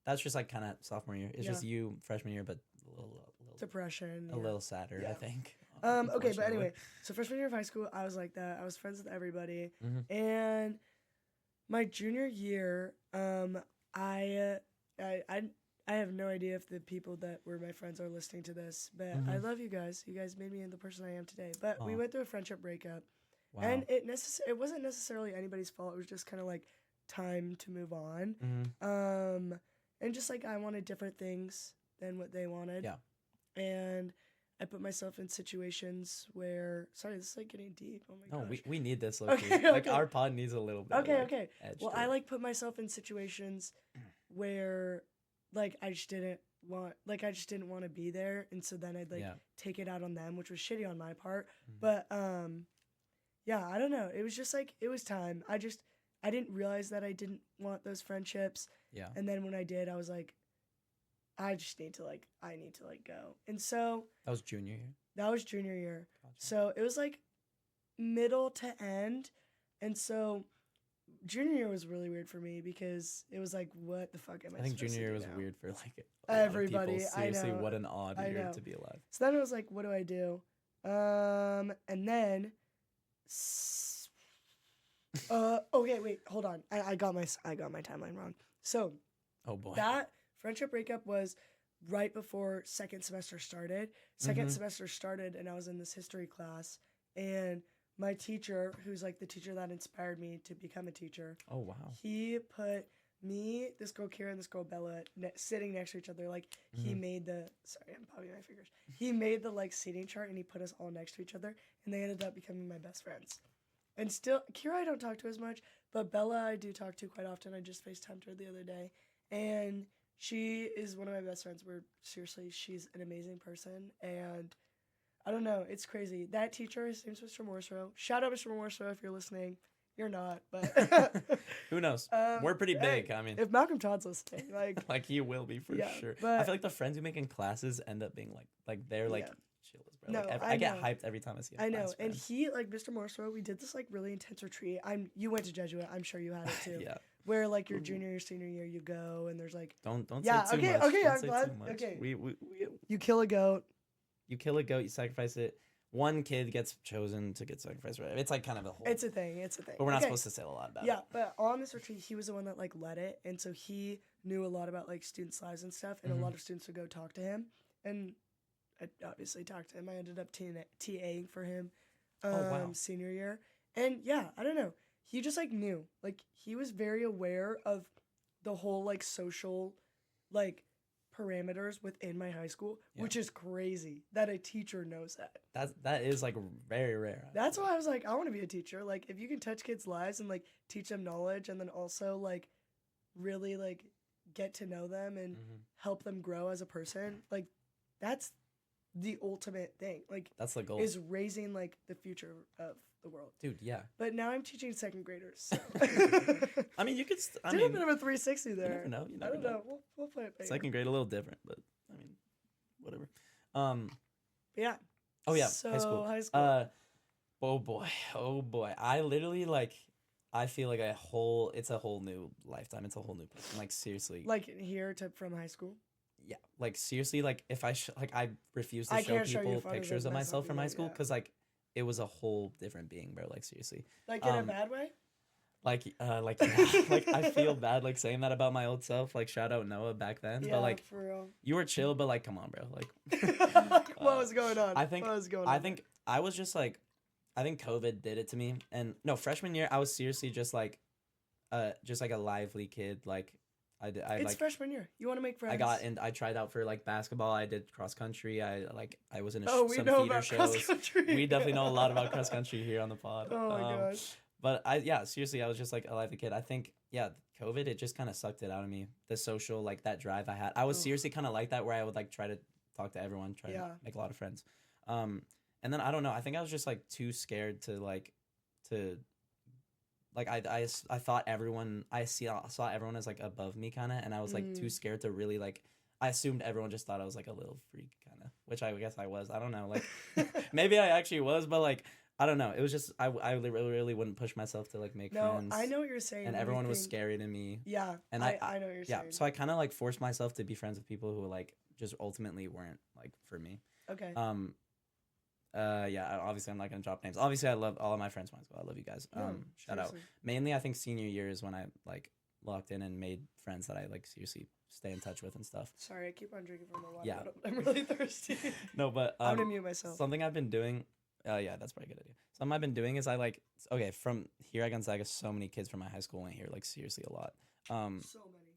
That's just like kind of sophomore year. It's just you freshman year, but a little Depression. a little sadder, I think. Okay, but anyway, so freshman year of high school, I was like that. I was friends with everybody, and my junior year, I have no idea if the people that were my friends are listening to this, but I love you guys. You guys made me the person I am today. But we went through a friendship breakup, and it wasn't necessarily anybody's fault. It was just kind of like time to move on, and just like I wanted different things than what they wanted. Yeah, and I put myself in situations where, sorry, this is like getting deep. Oh my gosh. No, we need this. Okay, like our pod needs a little bit. Okay. Edge well, to I it. like put myself in situations where, like, I just didn't want to be there, and so then I'd like take it out on them, which was shitty on my part. But yeah, I don't know. It was just like it was time. I didn't realize that I didn't want those friendships. Yeah. And then when I did, I was like, I need to go. And so that was junior year. That was junior year. Gotcha. So it was like middle to end. And so junior year was really weird for me because it was like, what the fuck am I supposed to do? I think junior year was now? weird for like everybody. Seriously, I know. what an odd year to be alive. So then it was like, what do I do? And then okay, wait, hold on. I got my timeline wrong. So oh boy. That friendship breakup was right before second semester started. Second semester started, and I was in this history class, and my teacher, who's like the teacher that inspired me to become a teacher. Oh wow. He put me, this girl Kira, and this girl Bella sitting next to each other. Like he made the I'm popping my fingers. He made the like seating chart, and he put us all next to each other, and they ended up becoming my best friends. And still, Kira I don't talk to as much, but Bella I do talk to quite often. I just FaceTimed her the other day, and she is one of my best friends. Seriously, she's an amazing person, and I don't know, it's crazy. That teacher, his name's Mr. Morserow. Shout out Mr. Morserow if you're listening. You're not, but who knows? We're pretty big. I mean, if Malcolm Todd's listening, like like he will be for sure. But I feel like the friends you make in classes end up being like they're like chills, bro. No, like, I get hyped every time I see. I know, and he like Mr. Morserow. We did this like really intense retreat. You went to Jesuit. I'm sure you had it too. Yeah. Where like your junior, senior year, you go and there's like don't say too much. Okay, don't I'm say glad. Too much. Okay, you kill a goat. You kill a goat. You sacrifice it. One kid gets chosen to get sacrificed. Right? It's like kind of a whole. It's a thing. But we're not supposed to say a lot about it. Yeah, but on this retreat, he was the one that like led it, and so he knew a lot about like students' lives and stuff, and a lot of students would go talk to him, and I obviously talked to him. I ended up TAing for him, senior year, and yeah, I don't know. He just like knew, like he was very aware of the whole like social, like parameters within my high school, which is crazy that a teacher knows that. That is like very rare. That's why I was like, I want to be a teacher. Like if you can touch kids' lives and like teach them knowledge, and then also like really like get to know them and Mhm. help them grow as a person, like that's the ultimate thing. Like That's the goal. is raising like the future of the world. Dude, yeah. But now I'm teaching second graders. So. I mean, you could. I Did mean, a bit of a 360 there. You never know. You I never don't know. know. We'll play it bigger. Second grade a little different, but I mean, whatever. Yeah. Oh yeah, So, high school. high school. Oh boy. I literally like. I feel like it's a whole new lifetime. It's a whole new person. Like seriously. Like here to from high school. Yeah. Like seriously. Like if I I refuse to I show can't show you people photos pictures of of myself myself from high either, school yeah. because like it was a whole different being, bro. Like seriously. Like in a bad way. Like yeah, like I feel bad like saying that about my old self. Like shout out Noah back then, Yeah, but like for real. you were chill, but like come on, bro. Like What was going on? I think what was going on? I think I was just like I think COVID did it to me. And no, freshman year I was seriously just like a lively kid. Like it's like freshman year. You want to make friends. I tried out for like basketball. I did cross country. I was in we some know theater about shows. cross country. We definitely know a lot about cross country here on the pod. Oh my gosh. But seriously, I was just like a lively kid. I think, COVID, it just kind of sucked it out of me. The social, like that drive I had. I was seriously kind of like that where I would like try to talk to everyone, try to make a lot of friends. And then I don't know. I think I was just like too scared I thought everyone, saw everyone as like above me kind of. And I was like too scared to really like, I assumed everyone just thought I was like a little freak kind of, which I guess I was. I don't know. Like maybe I actually was, but like, I don't know. It was just I really wouldn't push myself to like make friends. I know what you're saying. And everyone was scary to me. Yeah, and I know what you're saying. So I kind of like forced myself to be friends with people who like just ultimately weren't like for me. Okay. Obviously I'm not gonna drop names. Obviously I love all of my friends from high school. I love you guys. Shout out. Mainly I think senior year is when I like locked in and made friends that I like seriously stay in touch with and stuff. Sorry, I keep on drinking from the water. Yeah. I'm really thirsty. No, but I'm gonna mute myself. Something I've been doing. That's probably a good idea. Something I've been doing is from here at Gonzaga, so many kids from my high school went here, like seriously a lot. So many.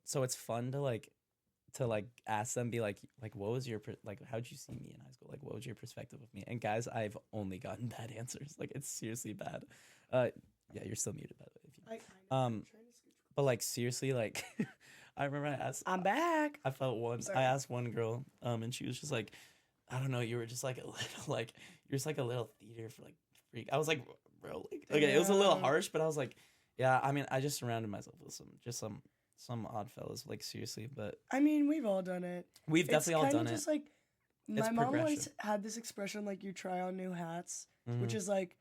So it's fun to ask them, be like what was your how'd you see me in high school? Like what was your perspective of me? And guys, I've only gotten bad answers. Like it's seriously bad. You're still muted by the way. If you, I'm trying to switch. but like seriously, like I remember I asked. I'm back. I felt one. Sorry. I asked one girl, and she was just like, I don't know, you were just like a little like you're just like a little theater for like freak. I was like, bro, like okay, it was a little harsh, but I was like, yeah, I mean, I just surrounded myself with some odd fellas, like seriously, but I mean, we've all done it. We've definitely all done it. Just like It's my mom always progression. had this expression like you try on new hats, Mhm. which is like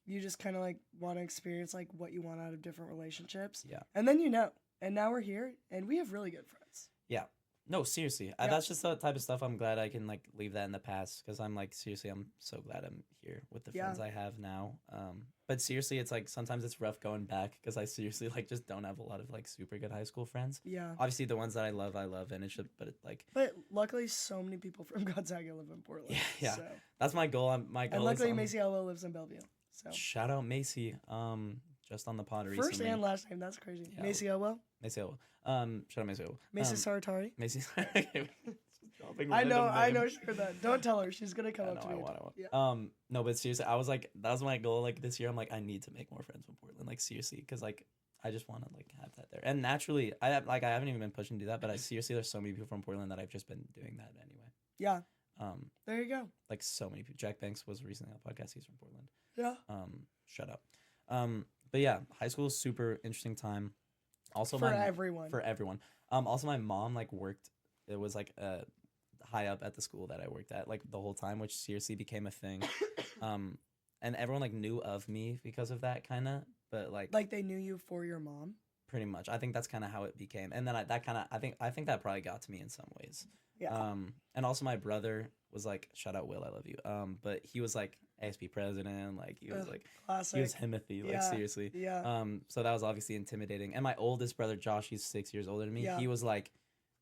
you just kind of like want to experience like what you want out of different relationships. Yeah. And then and now we're here and we have really good friends. No, seriously, Yeah. that's just the type of stuff I'm glad I can like leave that in the past because I'm like seriously, I'm so glad I'm here with the friends I have now. But seriously, it's like sometimes it's rough going back because I seriously like just don't have a lot of like super good high school friends. Yeah. Obviously, the ones that I love, and it should, but it, like But luckily, so many people from Gonzaga live in Portland. Yeah. So. That's my goal. My goal And luckily, is Macy Elwell lives in Bellevue. So shout out Macy. Just on the pod first recently. and last name, that's crazy. Yeah. Macy Elwell, Macy Elwell. Shout out Macy Elwell. Macy Saratari. Macy. Okay. Dropping I random know names. she heard that. Don't tell her. She's gonna come I up know, to I me. want. Yeah. No, but seriously, I was like, that was my goal. Like this year, I'm like, I need to make more friends from Portland. Like seriously, because like I just want to like have that there. And naturally, I haven't even been pushing to do that, but I seriously, there's so many people from Portland that I've just been doing that anyway. Yeah. There you go. Like so many people. Jack Banks was recently on a podcast. He's from Portland. Yeah. Shut up. But yeah, high school is super interesting time. Also, For everyone. For everyone. Also, my mom like worked. It was like high up at the school that I worked at like the whole time, which seriously became a thing. And everyone like knew of me because of that kind of. But like they knew you for your mom. Pretty much, I think that's kind of how it became. And then I think that probably got to me in some ways. Yeah. And also my brother was like, shout out Will, I love you. But he was like ASP president, like he was like classic. he was Timothy, like seriously. Yeah. So that was obviously intimidating. And my oldest brother Josh, he's 6 years older than me. Yeah. He was like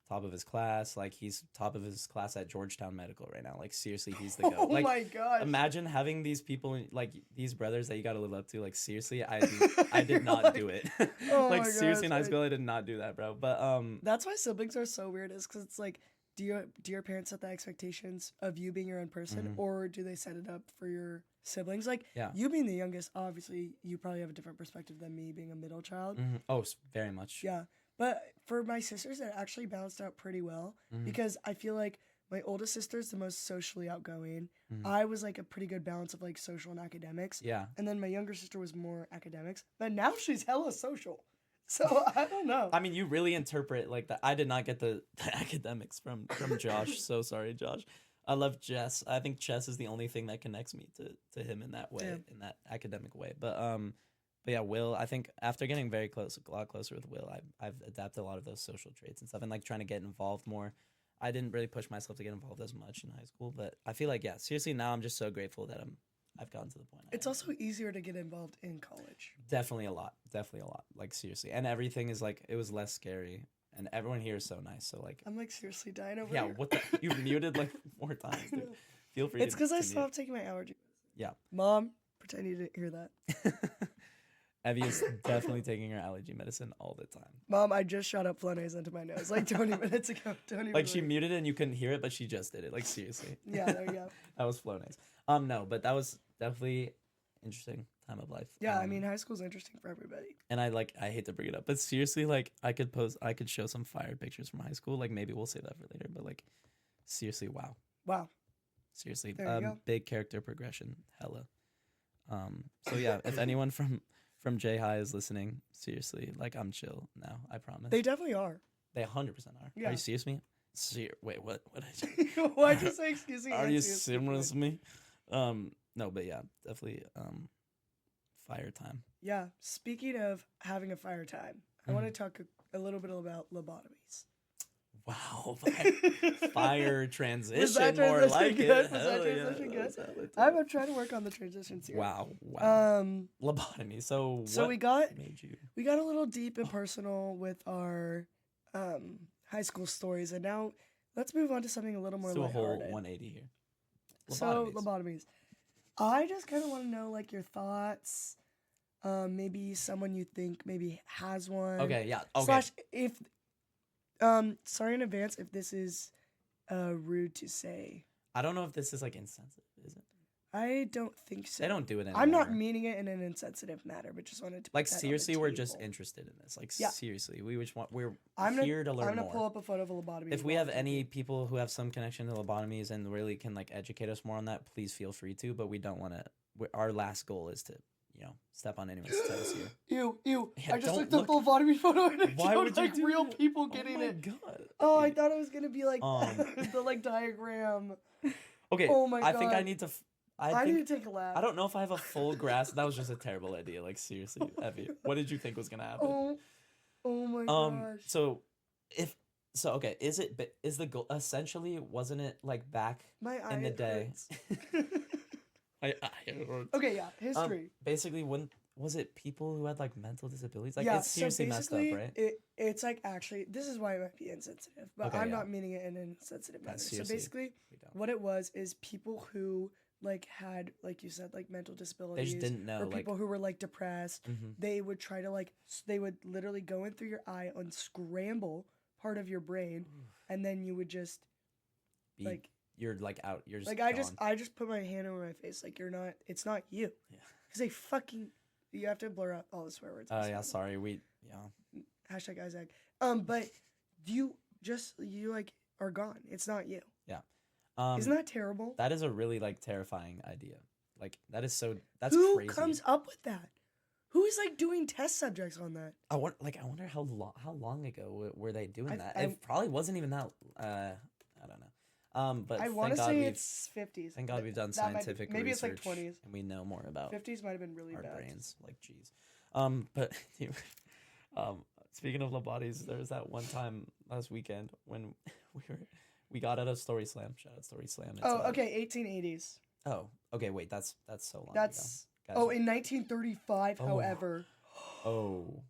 top of his class, like he's top of his class at Georgetown Medical right now. Like seriously, he's the goat. Oh Like, my gosh. imagine having these people, like these brothers that you got to live up to. Like seriously, I did not do it. Oh Like my seriously, in high gosh, school, I did not do that, bro. But That's why siblings are so weird. Is because it's like, do your parents set the expectations of you being your own person, or do they set it up for your siblings? Like, you being the youngest, obviously, you probably have a different perspective than me being a middle child. Oh, very much. Yeah, But for my sisters, it actually balanced out pretty well because I feel like my oldest sister is the most socially outgoing. I was like a pretty good balance of like social and academics. Yeah. And then my younger sister was more academics, but now she's hella social. So I don't know. I mean, you really interpret like that. I did not get the academics from Josh. So sorry, Josh. I love chess. I think chess is the only thing that connects me to him in that way, in that academic way. But yeah, Will. I think after getting a lot closer with Will, I've adapted a lot of those social traits and stuff, and like trying to get involved more. I didn't really push myself to get involved as much in high school, but I feel like seriously now I'm just so grateful that I've gotten to the point. It's also easier to get involved in college. Definitely a lot. Like seriously, and everything is like it was less scary. And everyone here is so nice. So like, I'm like seriously dying over yeah, here. what the? You've muted like 4 times, dude. Feel free. It's because I stopped taking my allergy. Yeah. Mom, pretend you didn't hear that. Evie is definitely taking her allergy medicine all the time. Mom, I just shot up Flonase into my nose like 20 minutes ago. Like she muted it and you couldn't hear it, but she just did it. Like seriously. Yeah, there you go. That was Flonase. No, but that was definitely interesting time of life. Yeah, I mean, high school's interesting for everybody. And I hate to bring it up, but seriously, like I could show some fire pictures from high school. Like maybe we'll save that for later, but like seriously, wow. Seriously, There you go. big character progression, hella. So yeah, if anyone from J High is listening, seriously, like I'm chill now, I promise. They definitely are. They 100% are. Yeah. Are you serious me? Wait, what did I say? Why'd you say excuse me? Are you serious me? No, but yeah, definitely fire time. Yeah, speaking of having a fire time, I want to talk a little bit about lobotomies. Wow, fire transition, Was that more transition like good? it. Was Hell that yeah, transition good? that was hella I'm dope. trying to work on the transitions here. Wow. Lobotomy. So what we got made you? we got a little deep and personal with our high school stories, and now let's move on to something a little more Let's do a whole lighthearted. 180 here. So lobotomies. I just kind of want to know like your thoughts. Maybe someone you think maybe has one. Okay, yeah. Okay. Slash if sorry in advance if this is rude to say. I don't know if this is like insensitive, is it? I don't think so. They don't do it anymore. I'm not meaning it in an insensitive manner, but just wanted to put like that on seriously, the we're just table. interested in this. Like Yeah. seriously, we're I'm here to learn I'm gonna more. pull up a photo of a lobotomy. If we have any people who have some connection to lobotomies and really can like educate us more on that, please feel free to. But we don't want to. Our last goal is to, step on anyone's toes here. Ew. Yeah, I just don't looked up the look- lobotomy photo and it Why showed would you like do real that? people getting Oh my it. god. Oh, I Okay. thought it was gonna be like Um, the like diagram. Okay. Oh my I think I God. need to. I need to take a laugh. I don't know if I have a full grasp. That was just a terrible idea. Like seriously, Evie, what did you think was gonna happen? Oh my gosh. Okay, is the goal essentially, wasn't it like back My eye in the day? hurts. Okay, yeah, history. Basically, when was it people who had like mental disabilities? Like yeah, it's seriously messed up, basically, right? It's like actually, this is why it might be insensitive, but Okay, I'm yeah. not meaning it in an insensitive manner. So seriously, basically, we don't. what it was is people who like had, like you said, like mental They disabilities. just didn't know. Or Like, people who were like depressed. mhm. They would try to like, they would literally go in through your eye, unscramble part of your brain, and then you would just Be- like. you're like out. You're just Like gone. I just put my hand over my face. Like it's not you. Yeah. Cause they fucking. You have to blur out all the swear words. Oh I'm yeah, sorry. sorry. Hashtag Isaac. But you like are gone. It's not you. Isn't that terrible? That is a really like terrifying idea. Like that's Who crazy. comes up with that? Who is like doing test subjects on that? I wonder how long ago were they doing that? I- It probably wasn't even that. I don't know. But I thank want to God say we've it's 50s. thank God we've done That might- scientific maybe it's research. like 20s. And we know more about 50s might have been really our bad. brains. Like jeez. But speaking of lobotomies, there was that one time last weekend when we got out of Story Slam. Shout out Story Slam. It's, Oh, okay, 1880s. Oh, okay. Wait, that's so long. That's ago. oh, Guys, in 1935, Oh. however, oh.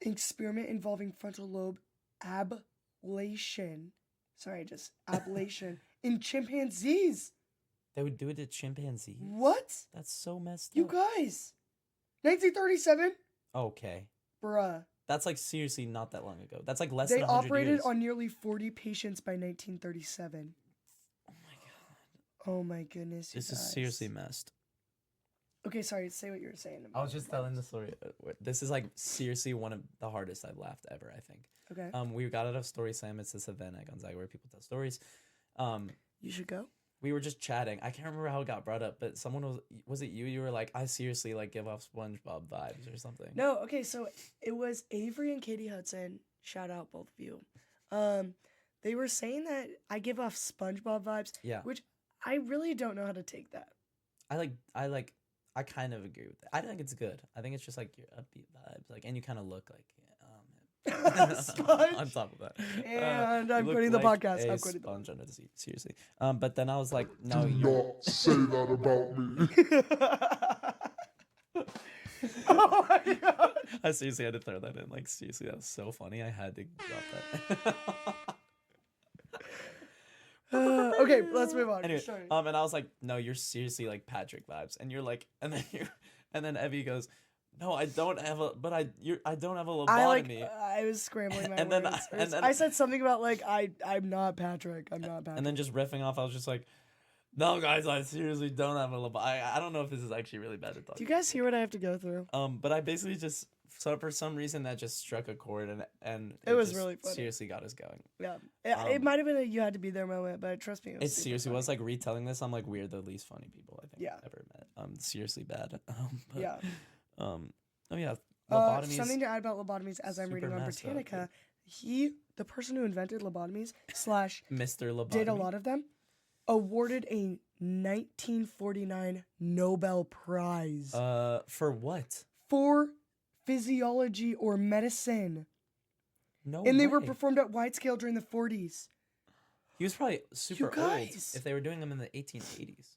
experiment involving frontal lobe ablation. Sorry, just ablation in chimpanzees. They would do it to chimpanzees. What? That's so messed You up. guys? 1937? Okay. Bruh. That's like seriously not that long ago. That's like less They than 100 operated years. on nearly 40 patients by 1937. Oh my god. Oh my goodness. you This is guys. seriously messed. Okay, sorry. Say what you were saying. I was just telling the story. This is like seriously one of the hardest I've laughed ever, I think. Okay. We got out of Story Slam. It's this event at Gonzaga where people tell stories. You should go. We were just chatting. I can't remember how it got brought up, but someone was it you? You were like, I seriously like give off SpongeBob vibes or something. No, okay, so it was Avery and Katie Hudson. Shout out both of you. They were saying that I give off SpongeBob vibes. Yeah. Which I really don't know how to take that. I kind of agree with that. I think it's good. I think it's just like your upbeat vibes, like, and you kind of look like Sponge. on top of that. And I'm you look quitting the like podcast. a I'm quitting the sponge under the sea. Seriously. But then I was like, no, Do you're. not say that about me. Oh my god. I seriously had to throw that in. Like, seriously, that was so funny. I had to drop that. Okay, let's move on. Anyway, Sorry. and I was like, no, you're seriously like Patrick vibes, and you're like, and then Evie goes, no, I don't have a lobotomy. I was scrambling my And then words. I- I said something about like I'm not Patrick. I'm not Patrick. And then just riffing off, I was just like, no, guys, I seriously don't have a lobotomy. I don't know if this is actually really bad to talk. Do you guys hear what I have to go through? But I basically just for some reason that just struck a chord and It was just really funny. seriously got us going. Yeah, it might have been a you had to be there moment, but trust me, It super seriously funny. was like retelling this. I'm like, we're the least funny people I think Yeah. I've ever met. Seriously bad. But, Yeah. Oh yeah. Lobotomies. Something to add about lobotomies as I'm reading super on messed up, Britannica, the person who invented lobotomies / Mr. Lobotomy. did a lot of them, awarded a 1949 Nobel Prize For what? for physiology or medicine. No. And they were way. performed at wide scale during the 40s. He was probably super old guys. if they were doing them in the 1880s.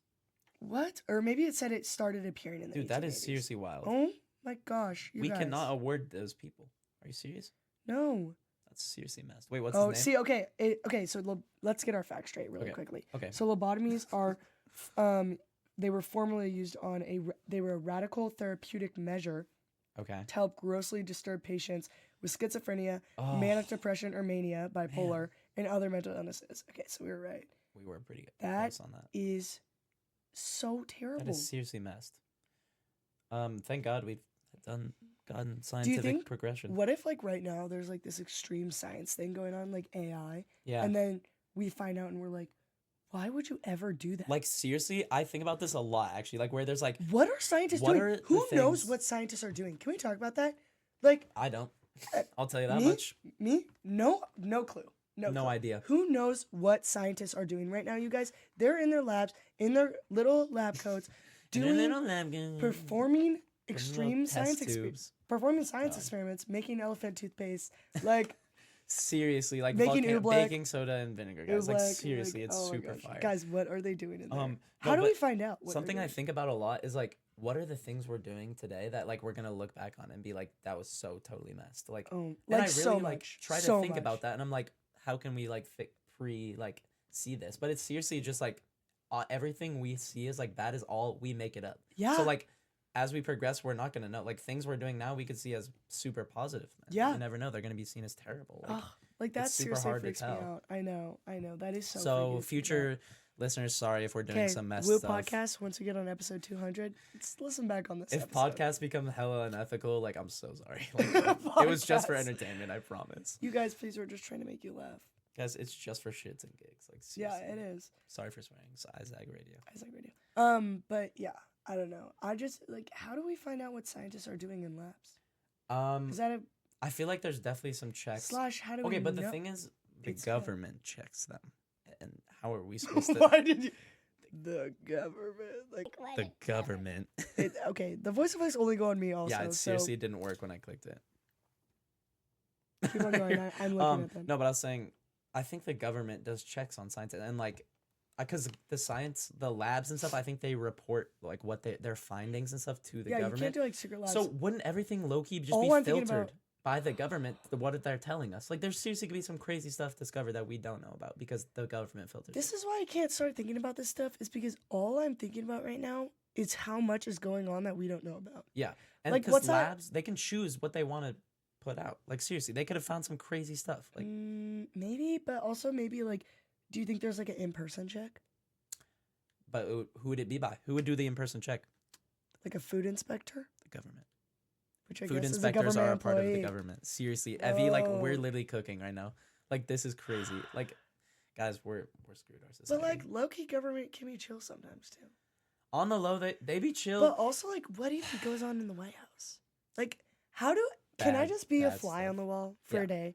What? Or maybe it said it started appearing in the Dude, that is 1880s. seriously wild. Oh my gosh. You we guys. cannot award those people. Are you serious? No. That's seriously messed. Wait, what's Oh, his name? see, okay. So let's get our facts straight really quickly. Okay. So lobotomies are, they were formerly used on they were a radical therapeutic measure Okay. to help grossly disturbed patients with schizophrenia, Oh, manic depression or mania, bipolar, and other mental illnesses. Okay, so we were right. we were pretty good That close on that. is so terrible. That is seriously messed. Thank God we've gotten scientific think- progression. What if like right now there's like this extreme science thing going on, like AI, Yeah. and then we find out and we're like, why would you ever do that? Like seriously, I think about this a lot actually. Like where there's like What are scientists What doing? are the Who knows things- what scientists are doing? Can we talk about that? Like I don't. I'll tell you that me? much. me? No clue. No No clue. idea. Who knows what scientists are doing right now, you guys? They're in their labs, in their little lab coats, performing extreme science experiments. Performing science God. experiments, making elephant toothpaste, like Seriously, like Making oobleck. baking soda and vinegar, guys. Like oobleck, seriously, it's oh my super gosh. fire. Guys, what are they doing in there? No, How do we but find out? What they're Something I doing? think about a lot is like, what are the things we're doing today that like we're gonna look back on and be like, that was so totally messed. Like, Oh, and like I really so like much. try to so think much. about that, and I'm like, how can we like see this? But it's seriously just like everything we see is like that is all we make it up. Yeah. So like, as we progress, we're not gonna know. Like things we're doing now, we could see as super positive. Man. Yeah. You never know; they're gonna be seen as terrible. Like, Ugh, like that it's super seriously hard to freaks me tell. out. I know. That is so. so freaking freaks me out. future listeners, sorry if we're doing Okay, some messed Woo stuff. podcast. Once we get on episode 200, let's listen back on this. If episode. podcasts become hella unethical, like I'm so sorry. Like, it was just for Podcasts. entertainment, I promise. You guys, please, we're just trying to make you laugh. Guys, it's just for shits and gigs. Like Yeah, seriously. it is. Sorry for swearing. It's Isaac Radio. Isaac Radio. But yeah, I don't know. I just like, how do we find out what scientists are doing in labs? Is that a I feel like there's definitely some checks. / how do we Okay, but know? the thing is, the It's government checks them, and how are we supposed to? Why did you? The government, like The government. okay, the voice effects only go on me also. Yeah, it so seriously didn't work when I clicked it. keep on going. I'm looking at them. No, but I was saying, I think the government does checks on science, and like, because the science, the labs and stuff, I think they report like what their findings and stuff to the Yeah, you government. can't do like secret labs. So wouldn't everything low key just All be I'm thinking filtered about- by the government? What they're telling us, like, there seriously could be some crazy stuff discovered that we don't know about because the government filters. This is why I can't start thinking about this stuff. Is because all I'm thinking about right now is how much is going on that we don't know about. Yeah, and Like, because what's that- labs, they can choose what they want to put out. Like seriously, they could have found some crazy stuff. Like, Maybe, but also maybe like, do you think there's like an in-person check? but who would it be by? Who would do the in-person check? Like a food inspector? The government. Which I Food guess inspectors is a are a part of the employee. government. Seriously, Evie, like we're Whoa. literally cooking right now. Like this is crazy. Like, guys, we're screwed. Our society. But like low-key government can be chill sometimes too. On the low, they be chill. But also like what do you think goes on in the White House? Like can I Bad- just be a bad fly stuff. on the wall for Yeah. a day?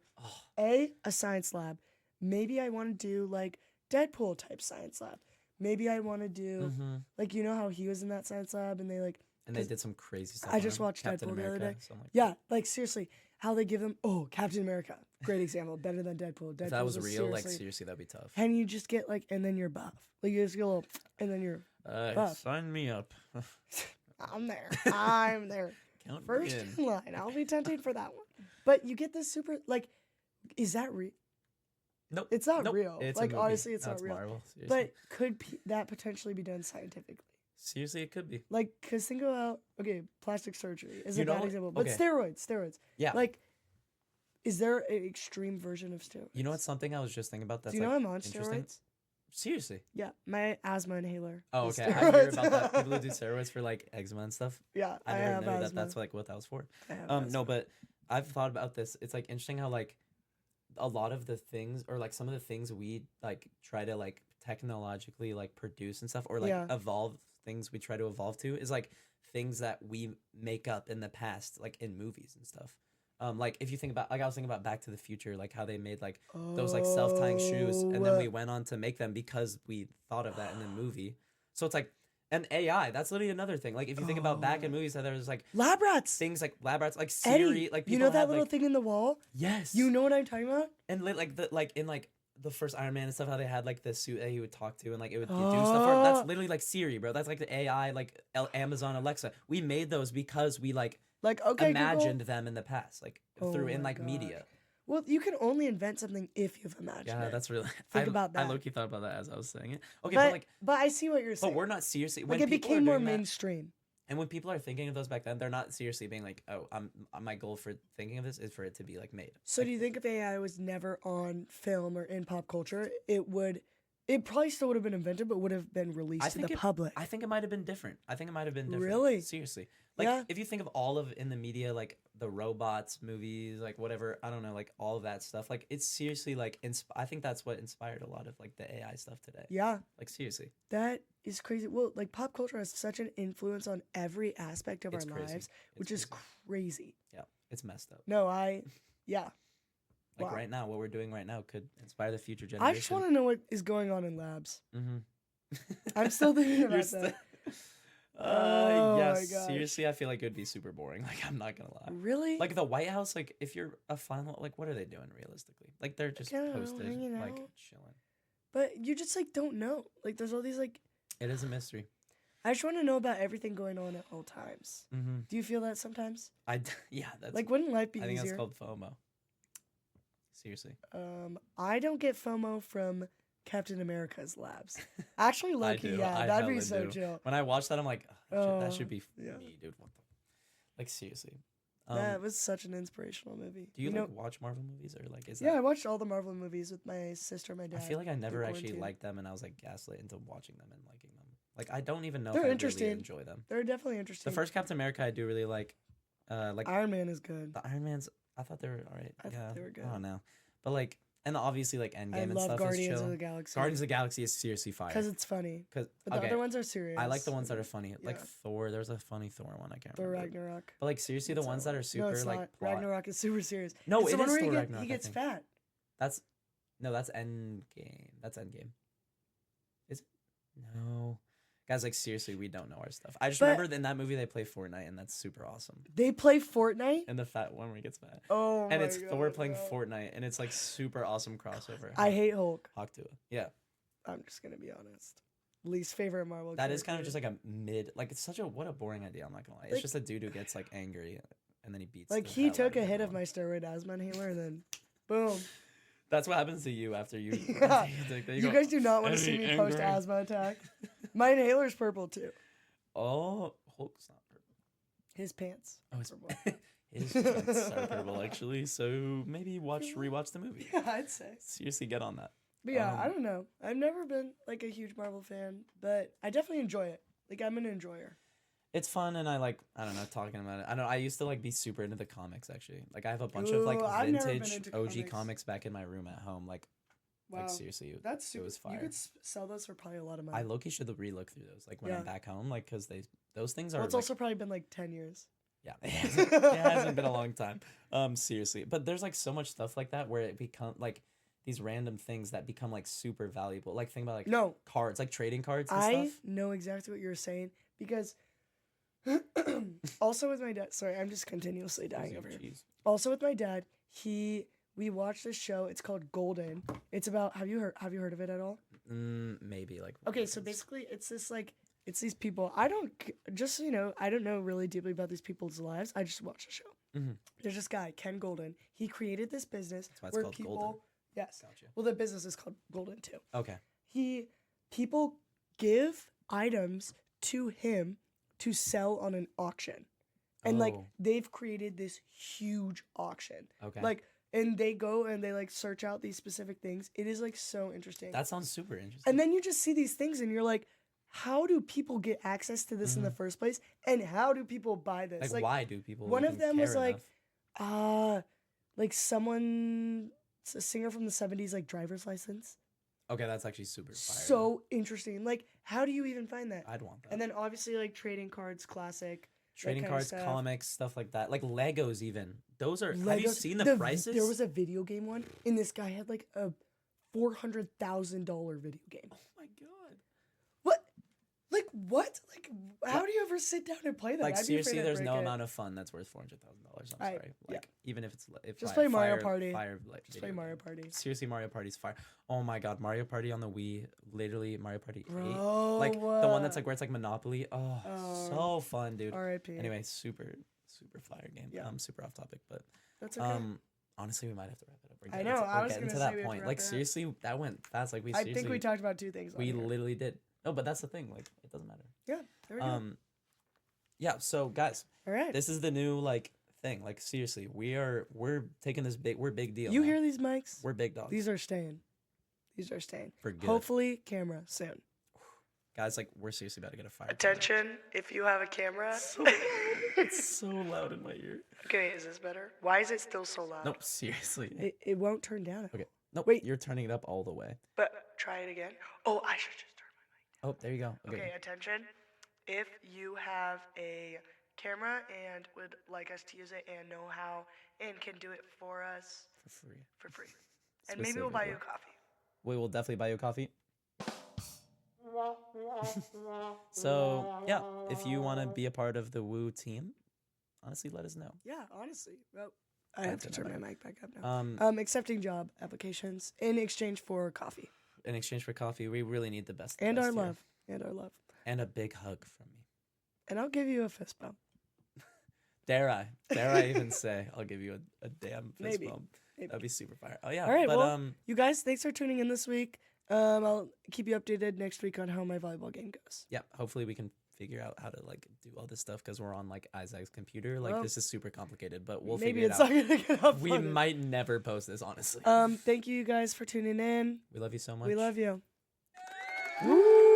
Oh, A science lab. Maybe I want to do like Deadpool type science lab. Maybe I want to do mhm. like you know how he was in that science lab and they like And they 'cause did some crazy stuff. I on just him. watched Captain Deadpool the other America, day. something like Yeah, like seriously, how they give them Captain America, great example, better than Deadpool. that. If that was Deadpool's real, like seriously- seriously, that'd be tough. and you just get like, and then you're buff. Like you just get a little, and then you're, buff. Sign me up. I'm there, I'm there, Count me first in. in line. I'll be tempted for that one. But you get this super like, is that real? Nope. It's not Nope. real. It's a Like movie. honestly, it's No, not real. Marvel. Seriously. But could that potentially be done scientifically? Seriously, it could be. Like, cause think about plastic surgery is You a bad know- example, but okay. steroids. Yeah. Like, is there an extreme version of steroids? You know what's something I was just thinking about that's Do you know like I'm on interesting? steroids? Seriously. Yeah, my asthma inhaler. Oh, is okay. I hear steroids. about that. People who do steroids for like eczema and stuff. Yeah, I I never have knew that asthma. that's like what that was for. I have No, asthma. but I've thought about this. It's like interesting how like a lot of the things or like some of the things we like try to like technologically like produce and stuff or like Yeah. evolve things we try to evolve to is like things that we make up in the past like in movies and stuff. Like if you think about like I was thinking about Back to the Future, like how they made like those like self-tying shoes and then we went on to make them because we thought of that in the movie. So it's like and AI, that's literally another thing. Like if you think about back in movies how there was like lab rats. things like lab rats, like Eddie, Siri, like people you know that had, little like, thing in the wall? yes, You know what I'm talking about? and like the like in like the first Iron Man and stuff, how they had like the suit that he would talk to and like it would do stuff for him. That's literally like Siri, bro. That's like the AI, like Amazon Alexa. We made those because we like Okay, imagined Google. them in the past, like Oh through in my like gosh. media. Well, you can only invent something if you've imagined Yeah, it. that's really. Think about I that. low-key thought about that as I was saying it. Okay, but, but like, I see what you're saying. but we're not seriously. like When it people are became more doing that- mainstream. And when people are thinking of those back then, they're not seriously being like, "Oh, my goal for thinking of this is for it to be like made." So Like, do you think if AI was never on film or in pop culture, it probably still would have been invented, but would have been released to the public? I think it might have been different. I think it might have been different. Really? Seriously. Like Yeah. if you think of all of in the media, like the robots movies, like whatever, I don't know, like all of that stuff. Like it's seriously like I think that's what inspired a lot of like the AI stuff today. Yeah, Like seriously. that is crazy. Well, like pop culture has such an influence on every aspect of It's our crazy. lives, It's which is crazy. crazy. Yeah. It's messed up. No, yeah. Like Wow. right now, what we're doing right now could inspire the future I generation. just want to know what is going on in labs. Mm-hmm. I'm still thinking about that. Oh yeah, my gosh. seriously, I feel like it would be super boring. Like, I'm not gonna lie. Really? Like the White House, like if you're a final, like what are they doing realistically? Like they're just I don't know, posted, hanging like out. chilling. But you just like don't know. Like there's all these like It is a mystery. I just want to know about everything going on at all times. Mm-hmm. Do you feel that sometimes? Yeah, that's Like wouldn't life be I think easier? that's called FOMO. Seriously, I don't get FOMO from Captain America's labs. Actually, I low-key, do. yeah, I that'd be hella so do. chill. When I watched that, I'm like, oh, that should be yeah. me, dude. What the? Like seriously. That was such an inspirational movie. Do you know? like watch Marvel movies or like is Yeah, I that? watched all the Marvel movies with my sister, my I dad. feel like I never through actually quarantine. liked them, and I was like gaslit into watching them and liking them. Like I don't even know They're if I interesting. really enjoy them. They're definitely interesting. The first Captain America I do really like Iron Man is good. the Iron Man's. I thought they were alright. I thought Yeah, they were good. I don't know, but like, and obviously like Endgame I and love stuff Guardians is chill. of the Galaxy. Guardians of the Galaxy is seriously fire. because it's funny. Cause But the okay, other ones are serious. I like the ones that are funny. Like Yeah. Thor, there's a funny Thor one I can't Thor remember. Ragnarok. But like seriously, the It's ones all- that are super no, it's like not. plot. Ragnarok is super serious. No, It's it the one is where Thor he Ragnarok. I gets think. fat. That's Endgame. That's Endgame. Is it? No. Guys, like seriously, we don't know our stuff. I just But- remember in that movie they play Fortnite, and that's super awesome. They play Fortnite. And the fat one where he gets fat. Oh my And it's Thor God, playing no. Fortnite, and it's like super awesome crossover. I hate Hulk. Hawk Tuah. Yeah, I'm just gonna be honest. Least favorite Marvel. that is kind of character. just like a mid. Like it's such a what a boring idea. I'm not gonna lie. It's Like- just a dude who gets like angry, and then he beats. like the he hell out took a of hit of everyone. my steroid asthma inhaler and then, boom. That's what happens to you after you. Yeah. you You go, guys do not want to see "Angry, me post angry." asthma attack. My inhaler's purple too. Oh, Hulk's not purple. His pants. Oh, his, purple. his pants are purple actually. So maybe rewatch the movie. Yeah, I'd say. Seriously, get on that. But yeah, I Um, don't know. I've never been like a huge Marvel fan, but I definitely enjoy it. Like I'm an enjoyer. It's fun, and I don't know, talking about it. I used to like be super into the comics actually. Like I have a bunch of like Ooh, I've never been vintage into OG comics. comics back in my room at home. Like Wow. seriously, That's it super. was fire. You could sell those for probably a lot of money. I low-key should re-look through those like when I'm Yeah. back home, like because those things are. Well, it's like, also probably been like 10 years. yeah, it hasn't been a long time. Seriously, but there's like so much stuff like that where it become like these random things that become like super valuable. Like think about like No, cards, like trading cards and I stuff. know exactly what you're saying because also with my dad. Sorry, I'm just continuously dying over here. Jeez. Also with my dad, we watched this show. It's called Golden. It's about have you heard of it at all? Maybe like. Okay, so basically it's this like it's these people. I don't just so you know, I don't know really deeply about these people's lives. I just watch the show. Mhm. There's this guy, Ken Golden. He created this business That's why it's where called people Golden. yes. Gotcha. Well, the business is called Golden too. Okay. People give items to him to sell on an auction. And like Oh. they've created this huge auction. Okay. Like and they go and they like search out these specific things. It is like so interesting. That sounds super interesting. And then you just see these things and you're like, how do people get access to this in the first place? And how do people buy this? like why do people? one of even them was care like, enough? like someone, a singer from the 70s, like driver's license. Okay, that's actually super fire. So interesting. Like, how do you even find that? I'd want that. And then obviously like trading cards, classic. Trading kind of cards, stuff. comics, stuff like that. Like Legos even. Those are have you Legos- seen the prices? There was a video game one, and this guy had like a $400,000 video game. Oh my god. What? Like what? Like how do you ever sit down and play that? Like I'd be seriously, afraid I'd there's break no it. amount of fun that's worth $400,000. I'm I- sorry. yeah. Like even if it's if Just fi- play Mario fire- Party. Fire, like, Just play video Mario game. Party. Seriously, Mario Party's fire. Oh my god, Mario Party on the Wii, literally Mario Party 8. Bro, Like the one that's like where it's like Monopoly. Oh, Oh. so fun, dude. R.I.P. Anyway, super fire game. Yeah. Super off topic, but That's okay. honestly, we might have to wrap it up. We're I getting know, to- I we're was getting gonna to say that we have to point. wrap Like it up. seriously, that went fast. Like we I seriously, think we talked about two things. we on here. literally did. No, but that's the thing. Like it doesn't matter. Yeah, there we go. Yeah. So guys, All right. this is the new like thing. Like seriously, we're taking this big. We're big deal. You now. hear these mics? We're big dogs. These are staying. These are staying. For good. Hopefully, camera soon. Guys, like we're seriously about to get a fire. Attention, if you have a camera. It's so loud in my ear. Okay, is this better? Why is it still so loud? Nope. Seriously. It won't turn down. Okay. Nope. Wait. You're turning it up all the way. But try it again. Oh, I should just turn my Oh, there you go. mic. Okay, attention. If you have a camera and would like us to use it and know how and can do it for us For free. and maybe we'll buy you a Specifically. coffee. We will definitely buy you a coffee. So yeah, if you want to be a part of the Woo team, honestly, let us know. Yeah, honestly. Well, I have to turn turn that my mic back up now. Accepting job applications in exchange for coffee In exchange for coffee, we really need the best. and best our here. love and our love. And a big hug from me. And I'll give you a fist bump. Dare I even say I'll give you a damn fist Maybe. bump. Maybe. That'd be super fire. Oh yeah. All right, but well, you guys, thanks for tuning in this week. I'll keep you updated next week on how my volleyball game goes. yeah, hopefully we can figure out how to like do all this stuff because we're on like Isaac's computer. Like Well, this is super complicated, but we'll Maybe figure it it's out. not gonna get up. We might never post this, honestly. Thank you guys for tuning in. We love you so much. We love you. Woo!